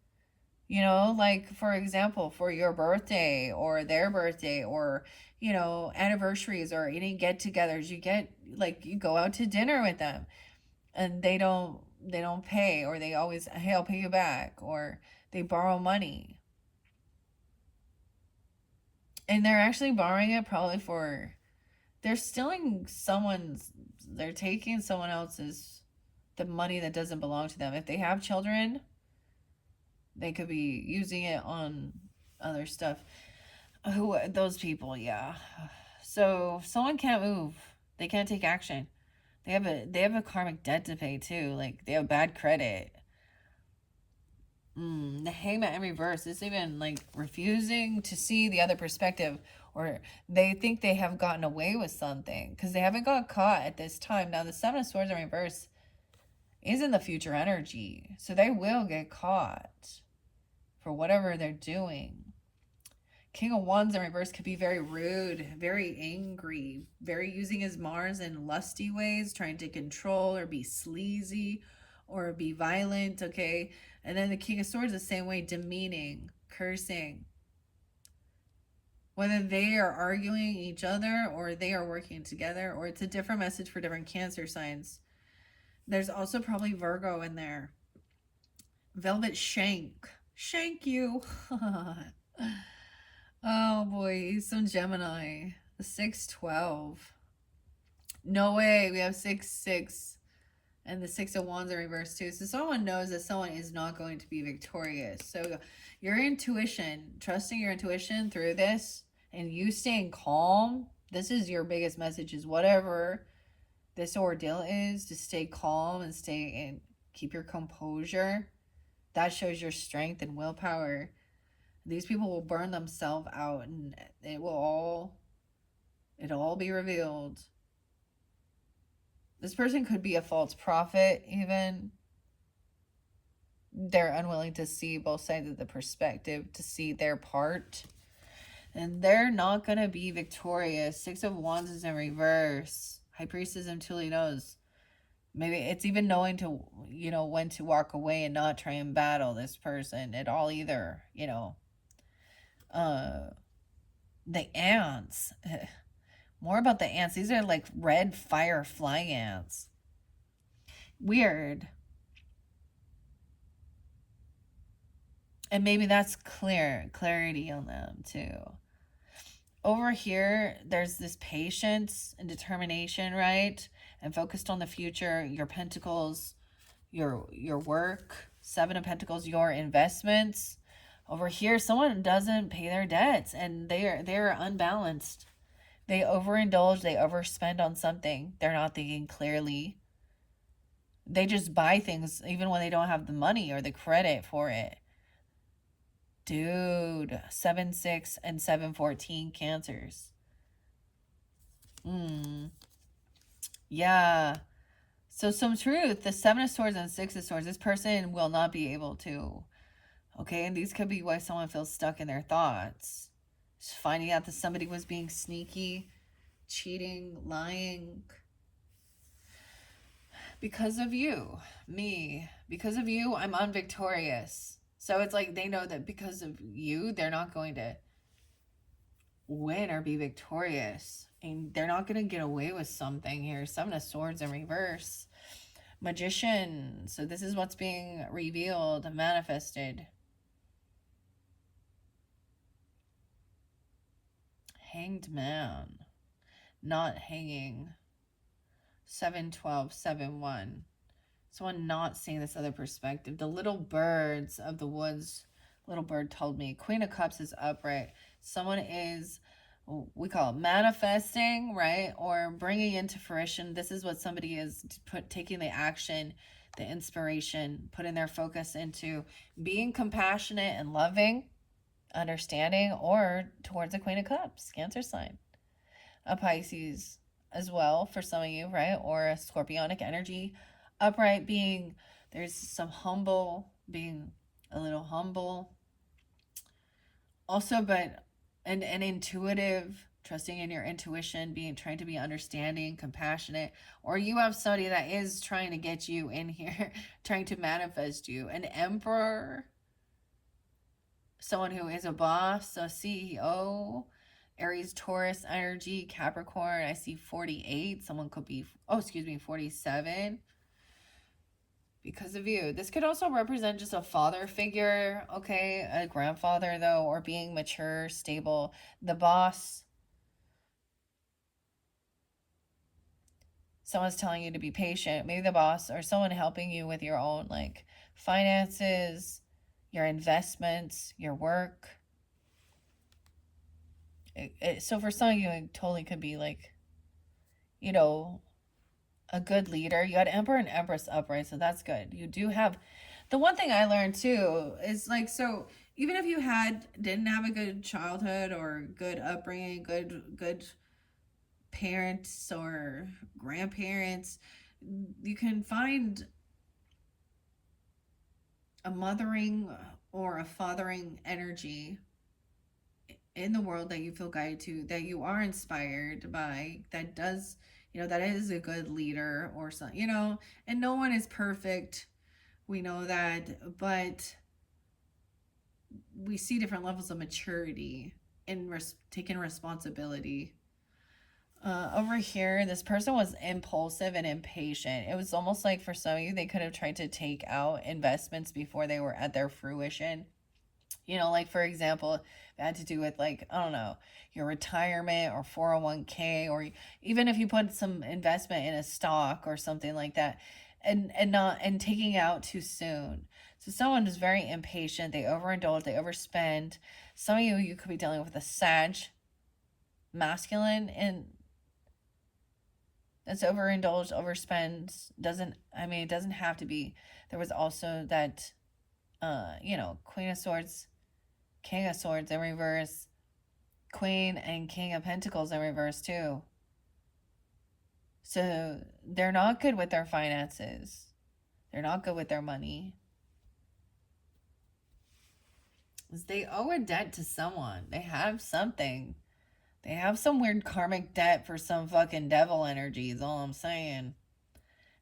You know, like for example, for your birthday or their birthday or, you know, anniversaries or any get-togethers, you go out to dinner with them and they don't pay, or they always, hey, I'll pay you back, or they borrow money. And they're actually borrowing it probably for, they're they're taking someone else's, the money that doesn't belong to them. If they have children, they could be using it on other stuff. Those people, yeah. So someone can't move. They can't take action. They have a karmic debt to pay too. Like they have bad credit. The Hangman in reverse is even like refusing to see the other perspective, or they think they have gotten away with something because they haven't got caught at this time. Now the Seven of Swords in reverse is in the future energy, so they will get caught for whatever they're doing. King of Wands in reverse could be very rude, very angry, very using his Mars in lusty ways, trying to control or be sleazy or be violent, okay? And then the King of Swords the same way, demeaning, cursing. Whether they are arguing each other or they are working together, or it's a different message for different Cancer signs. There's also probably Virgo in there. Velvet Shank. Shank you. Oh boy, he's some Gemini. The 612. No way, we have 6-6. And the Six of Wands in reverse too. So someone knows that someone is not going to be victorious. So your intuition, trusting your intuition through this, and you staying calm, this is your biggest message, is whatever this ordeal is, to stay calm and keep your composure. That shows your strength and willpower. These people will burn themselves out, and it'll all be revealed. This person could be a false prophet even. They're unwilling to see both sides of the perspective, to see their part. And they're not going to be victorious. Six of Wands is in reverse. High Priestess intuitively knows. Maybe it's even knowing to, when to walk away and not try and battle this person at all either, The ants. More about the ants. These are like red fire flying ants. Weird. And maybe that's clarity on them too. Over here, there's this patience and determination, right? And focused on the future, your pentacles, your work, Seven of Pentacles, your investments. Over here, someone doesn't pay their debts and they're unbalanced. They overindulge, they overspend on something. They're not thinking clearly. They just buy things even when they don't have the money or the credit for it. Dude, 7-6 and 7-14 Cancers. Yeah. So some truth, the Seven of Swords and Six of Swords, this person will not be able to. Okay, and these could be why someone feels stuck in their thoughts. Just finding out that somebody was being sneaky, cheating, lying. Because of you, me. Because of you, I'm unvictorious. So it's like they know that because of you, they're not going to win or be victorious. And they're not going to get away with something here. Seven of Swords in reverse. Magician. So this is what's being revealed, manifested. Hanged Man. Not hanging. 7-12, 7-1. Someone not seeing this other perspective. The little birds of the woods. Little bird told me. Queen of Cups is upright. Someone is, we call it manifesting, right? Or bringing into fruition. This is what somebody is taking the action, the inspiration, putting their focus into being compassionate and loving understanding, or towards a Queen of Cups, Cancer sign. A Pisces as well for some of you, right? Or a Scorpionic energy. Upright being, there's some humble, being a little humble. Also, but an intuitive, trusting in your intuition, being trying to be understanding, compassionate, or you have somebody that is trying to get you in here, trying to manifest you. An emperor, someone who is a boss, a CEO, Aries, Taurus energy, Capricorn. I see 48. Someone could be, 47 because of you. This could also represent just a father figure, okay? A grandfather, though, or being mature, stable. The boss, someone's telling you to be patient. Maybe the boss or someone helping you with your own, like, finances, your investments, your work. So for some of you, it totally could be like, you know, a good leader. You had Emperor and Empress upright, so that's good. You do have, the one thing I learned too is like, so even if you didn't have a good childhood or good upbringing, good parents or grandparents, you can find a mothering or a fathering energy in the world that you feel guided to, that you are inspired by, that does, that is a good leader or something, and no one is perfect. We know that, but we see different levels of maturity in taking responsibility. Over here, this person was impulsive and impatient. It was almost like for some of you, they could have tried to take out investments before they were at their fruition. Like for example, it had to do with like, I don't know, your retirement or 401k, or even if you put some investment in a stock or something like that, and taking out too soon. So someone is very impatient, they overindulge, they overspend. Some of you could be dealing with a Sag masculine, and that's overindulged, overspends. It doesn't have to be. There was also that Queen of Swords, King of Swords in reverse, Queen and King of Pentacles in reverse too. So they're not good with their finances. They're not good with their money. They owe a debt to someone. They have something. They have some weird karmic debt for some fucking devil energy is all I'm saying.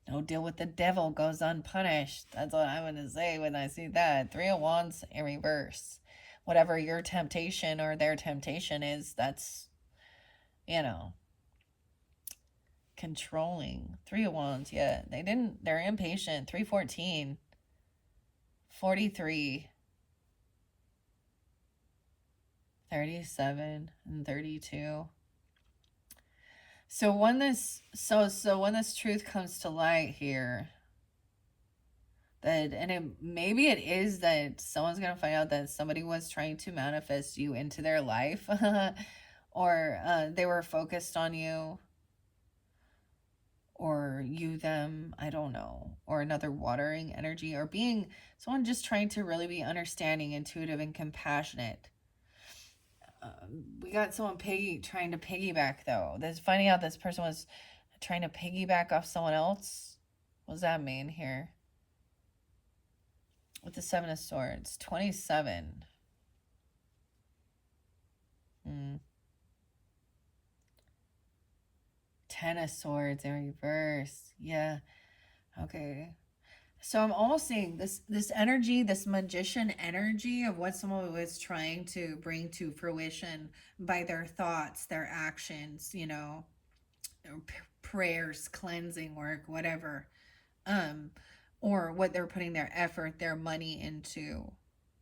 No deal with the devil goes unpunished. That's what I'm going to say when I see that. 3 of Wands in reverse. Whatever your temptation or their temptation is, that's, controlling. 3 of Wands, yeah. They're impatient. 314. 43. 37 and 32. So when this truth comes to light here, maybe it is that someone's gonna find out that somebody was trying to manifest you into their life, or they were focused on you, or you them, I don't know, or another watering energy, or being someone just trying to really be understanding, intuitive, and compassionate. We got someone trying to piggyback though. Finding out this person was trying to piggyback off someone else. What does that mean here? With the 7 of Swords, 27. 10 of Swords in reverse. Yeah. Okay. So I'm almost seeing this energy, this magician energy of what someone was trying to bring to fruition by their thoughts, their actions, prayers, cleansing work, whatever. Or what they're putting their effort, their money into,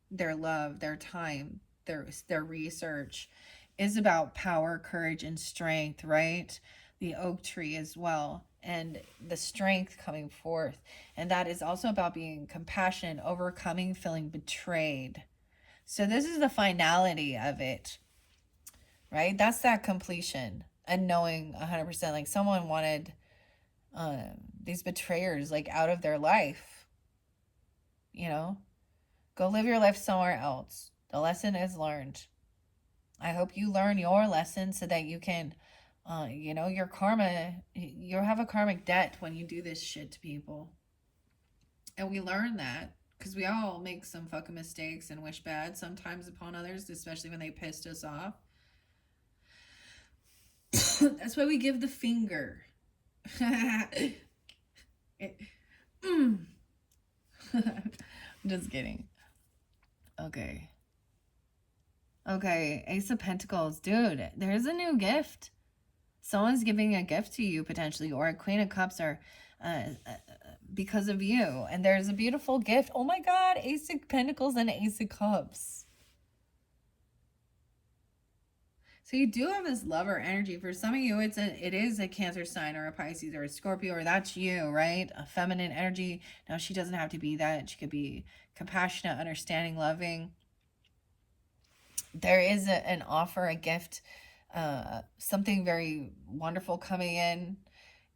their love, their time, their research is about power, courage, and strength, right? The oak tree as well, and the strength coming forth. And that is also about being compassionate, overcoming, feeling betrayed. So this is the finality of it, right? That's that completion and knowing 100%, like someone wanted these betrayers like out of their life, go live your life somewhere else. The lesson is learned. I hope you learn your lesson so that you can, your karma, you'll have a karmic debt when you do this shit to people. And we learn that because we all make some fucking mistakes and wish bad sometimes upon others, especially when they pissed us off. That's why we give the finger. Just kidding. Okay. Okay, Ace of Pentacles. Dude, there's a new gift. Someone's giving a gift to you potentially, or a Queen of Cups, or because of you. And there's a beautiful gift. Oh my God, Ace of Pentacles and Ace of Cups. So you do have this lover energy. For some of you, it is a Cancer sign or a Pisces or a Scorpio, or that's you, right? A feminine energy. Now, she doesn't have to be that. She could be compassionate, understanding, loving. There is an offer, a gift, something very wonderful coming in.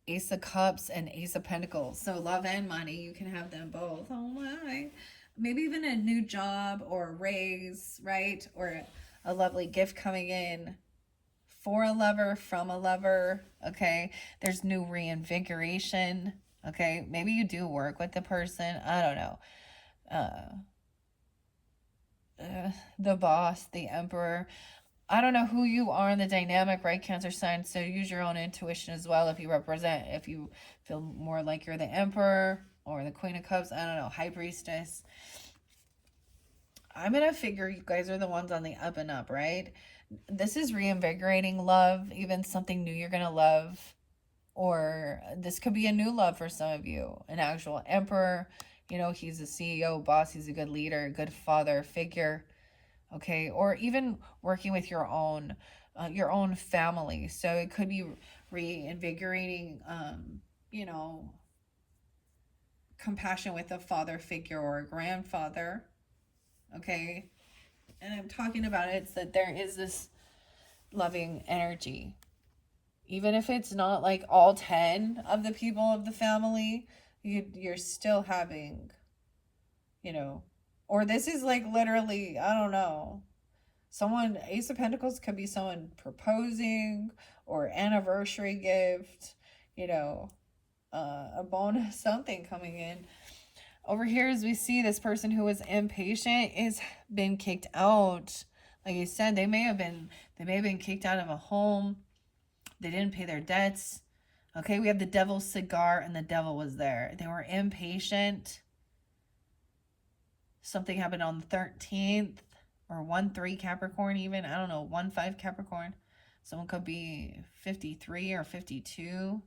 Ace of Cups and Ace of Pentacles. So love and money, you can have them both. Oh my. Maybe even a new job or a raise, right? Or a lovely gift coming in for a lover, from a lover, okay? There's new reinvigoration, okay? Maybe you do work with the person. I don't know. The boss, the emperor. I don't know who you are in the dynamic, right, Cancer sign? So use your own intuition as well. If you feel more like you're the Emperor or the Queen of Cups, I don't know, High Priestess. I'm going to figure you guys are the ones on the up and up, right? This is reinvigorating love, even something new you're going to love. Or this could be a new love for some of you. An actual Emperor, he's a CEO, boss, he's a good leader, a good father figure. Okay, or even working with your own family. So it could be reinvigorating compassion with a father figure or a grandfather. Okay, and I'm talking about it's that there is this loving energy, even if it's not like all 10 of the people of the family. You're still having, or this is like literally, I don't know, someone, Ace of Pentacles could be someone proposing or anniversary gift, a bonus, something coming in. Over here, as we see, this person who was impatient is been kicked out. Like I said, they may have been kicked out of a home. They didn't pay their debts. Okay, we have the devil's cigar and the devil was there. They were impatient. Something happened on the 13th or 1-3 Capricorn even. I don't know, 1-5 Capricorn. Someone could be 53 or 52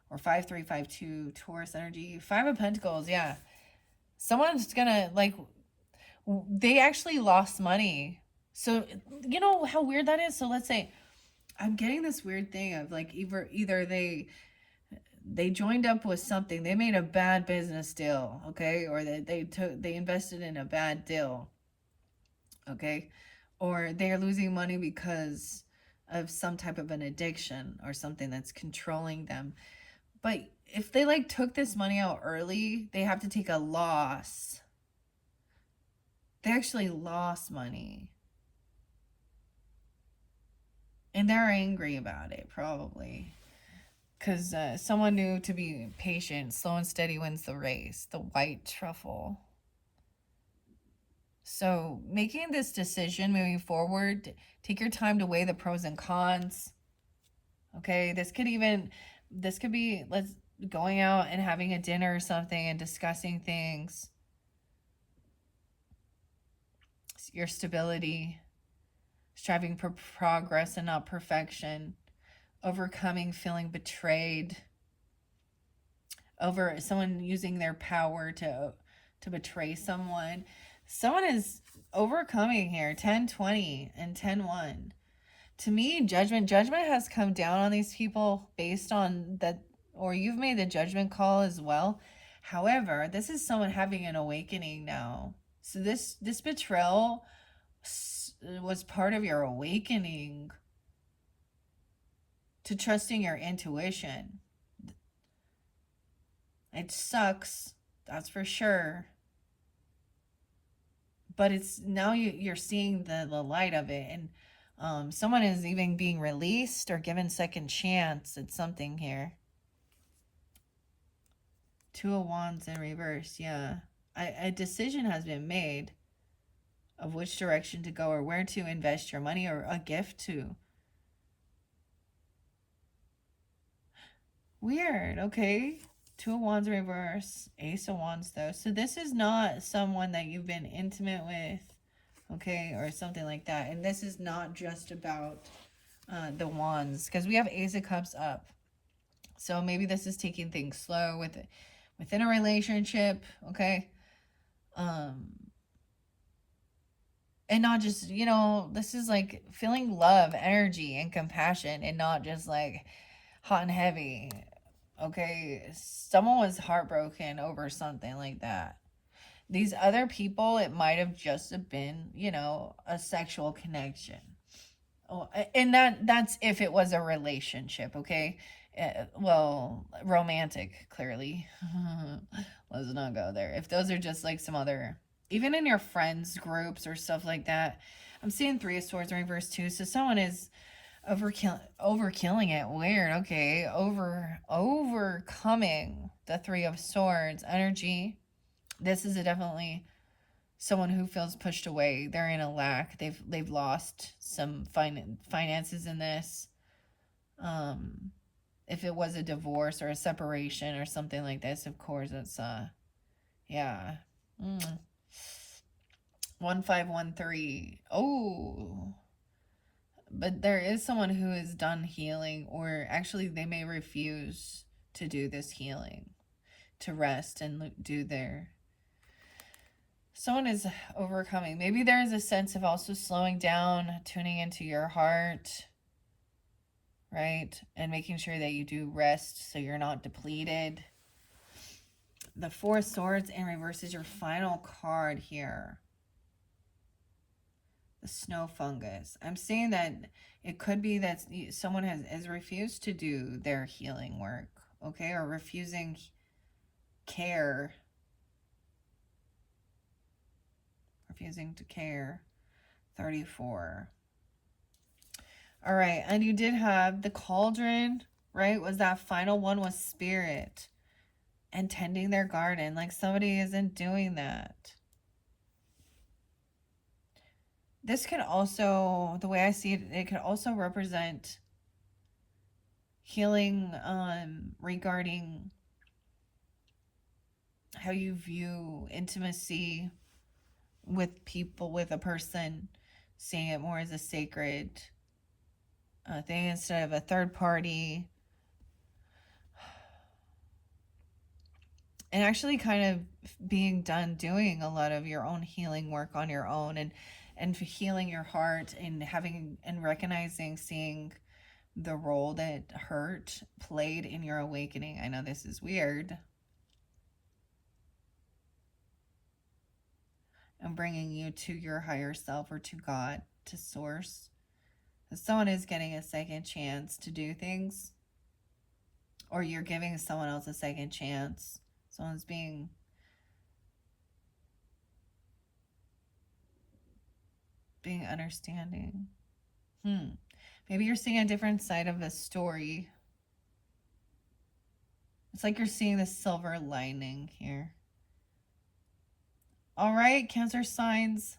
or 5-3-5-2 Taurus energy. 5 of Pentacles, yeah. Someone's gonna, they actually lost money. So, you know how weird that is? So let's say I'm getting this weird thing of like either they joined up with something, they made a bad business deal, okay, or they invested in a bad deal, okay, or they're losing money because of some type of an addiction or something that's controlling them. But if they took this money out early, they have to take a loss. They actually lost money. And they're angry about it, probably. Because someone knew to be patient, slow and steady wins the race. The white truffle. So making this decision moving forward, take your time to weigh the pros and cons. Okay, this could be going out and having a dinner or something and discussing things. Your stability, striving for progress and not perfection, overcoming feeling betrayed, over someone using their power to betray someone. Someone is overcoming here. 10-20 and 10-1. To me, judgment has come down on these people based on that, or you've made the judgment call as well. However, this is someone having an awakening now. So this betrayal was part of your awakening to trusting your intuition. It sucks, that's for sure. but it's now you're seeing the light of it, and someone is even being released or given second chance at something here. Two of Wands in reverse, yeah. A decision has been made of which direction to go or where to invest your money, or a gift to. Weird, okay. Two of Wands in reverse, Ace of Wands though. So this is not someone that you've been intimate with, okay, or something like that. And this is not just about the Wands, because we have Ace of Cups up. So maybe this is taking things slow within a relationship, okay? And not just, this is like feeling love, energy, and compassion, and not just like hot and heavy. Okay, someone was heartbroken over something like that. These other people, it might have just been, a sexual connection. Oh, and that's if it was a relationship, okay? Well, romantic, clearly. Let's not go there. If those are just like some other, even in your friends groups or stuff like that, I'm seeing Three of Swords in reverse too. So someone is overkilling it. Weird. Okay, overcoming the Three of Swords energy. This is definitely someone who feels pushed away. They're in a lack. They've lost some finances in this. If it was a divorce or a separation or something like this, of course it's yeah. 1513. Oh, but there is someone who is done healing, or actually they may refuse to do this healing, to rest and do their. Someone is overcoming. Maybe there is a sense of also slowing down, tuning into your heart, right? And making sure that you do rest so you're not depleted. The Four of Swords in reverse is your final card here. The snow fungus. I'm saying that it could be that someone has refused to do their healing work, okay? Or refusing care. Refusing to care. 34. All right, and you did have the cauldron, right? Was that final one was spirit and tending their garden. Like somebody isn't doing that. This could also, the way I see it, it could also represent healing regarding how you view intimacy with people, with a person, seeing it more as a sacred thing instead of a third party. And actually kind of being done doing a lot of your own healing work on your own, and healing your heart, and having and recognizing, seeing the role that hurt played in your awakening. I know this is weird. And bringing you to your higher self, or to God, to source. Someone is getting a second chance to do things, or you're giving someone else a second chance. Someone's being understanding. Maybe you're seeing a different side of the story. It's like you're seeing the silver lining here. All right, Cancer signs.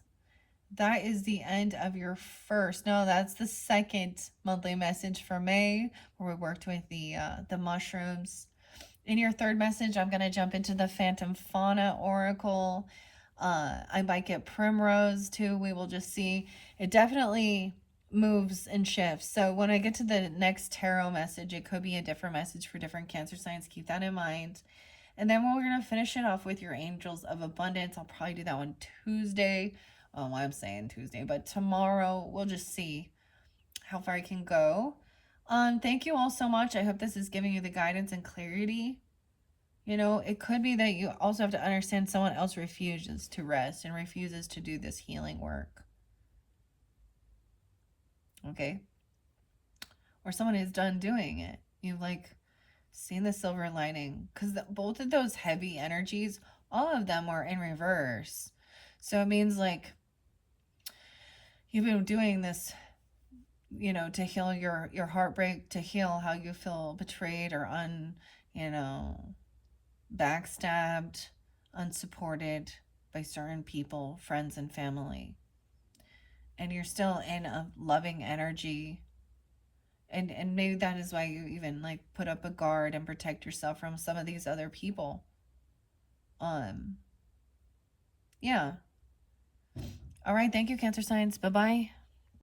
That is the end of your first. No, that's the second monthly message for May, where we worked with the mushrooms. In your third message, I'm going to jump into the Phantom Fauna Oracle. I might get Primrose too. We will just see. It definitely moves and shifts. So when I get to the next tarot message, it could be a different message for different Cancer signs. Keep that in mind. And then we're going to finish it off with your Angels of Abundance. I'll probably do that on Tuesday. I'm saying Tuesday, but tomorrow we'll just see how far I can go. Thank you all so much. I hope this is giving you the guidance and clarity. It could be that you also have to understand someone else refuses to rest and refuses to do this healing work. Okay? Or someone is done doing it. You've seen the silver lining, because both of those heavy energies, all of them are in reverse. So it means like you've been doing this, to heal your heartbreak, to heal how you feel betrayed or you know, backstabbed, unsupported by certain people, friends and family. And you're still in a loving energy. And maybe that is why you even like put up a guard and protect yourself from some of these other people. Yeah. All right, thank you, Cancer signs. Bye-bye.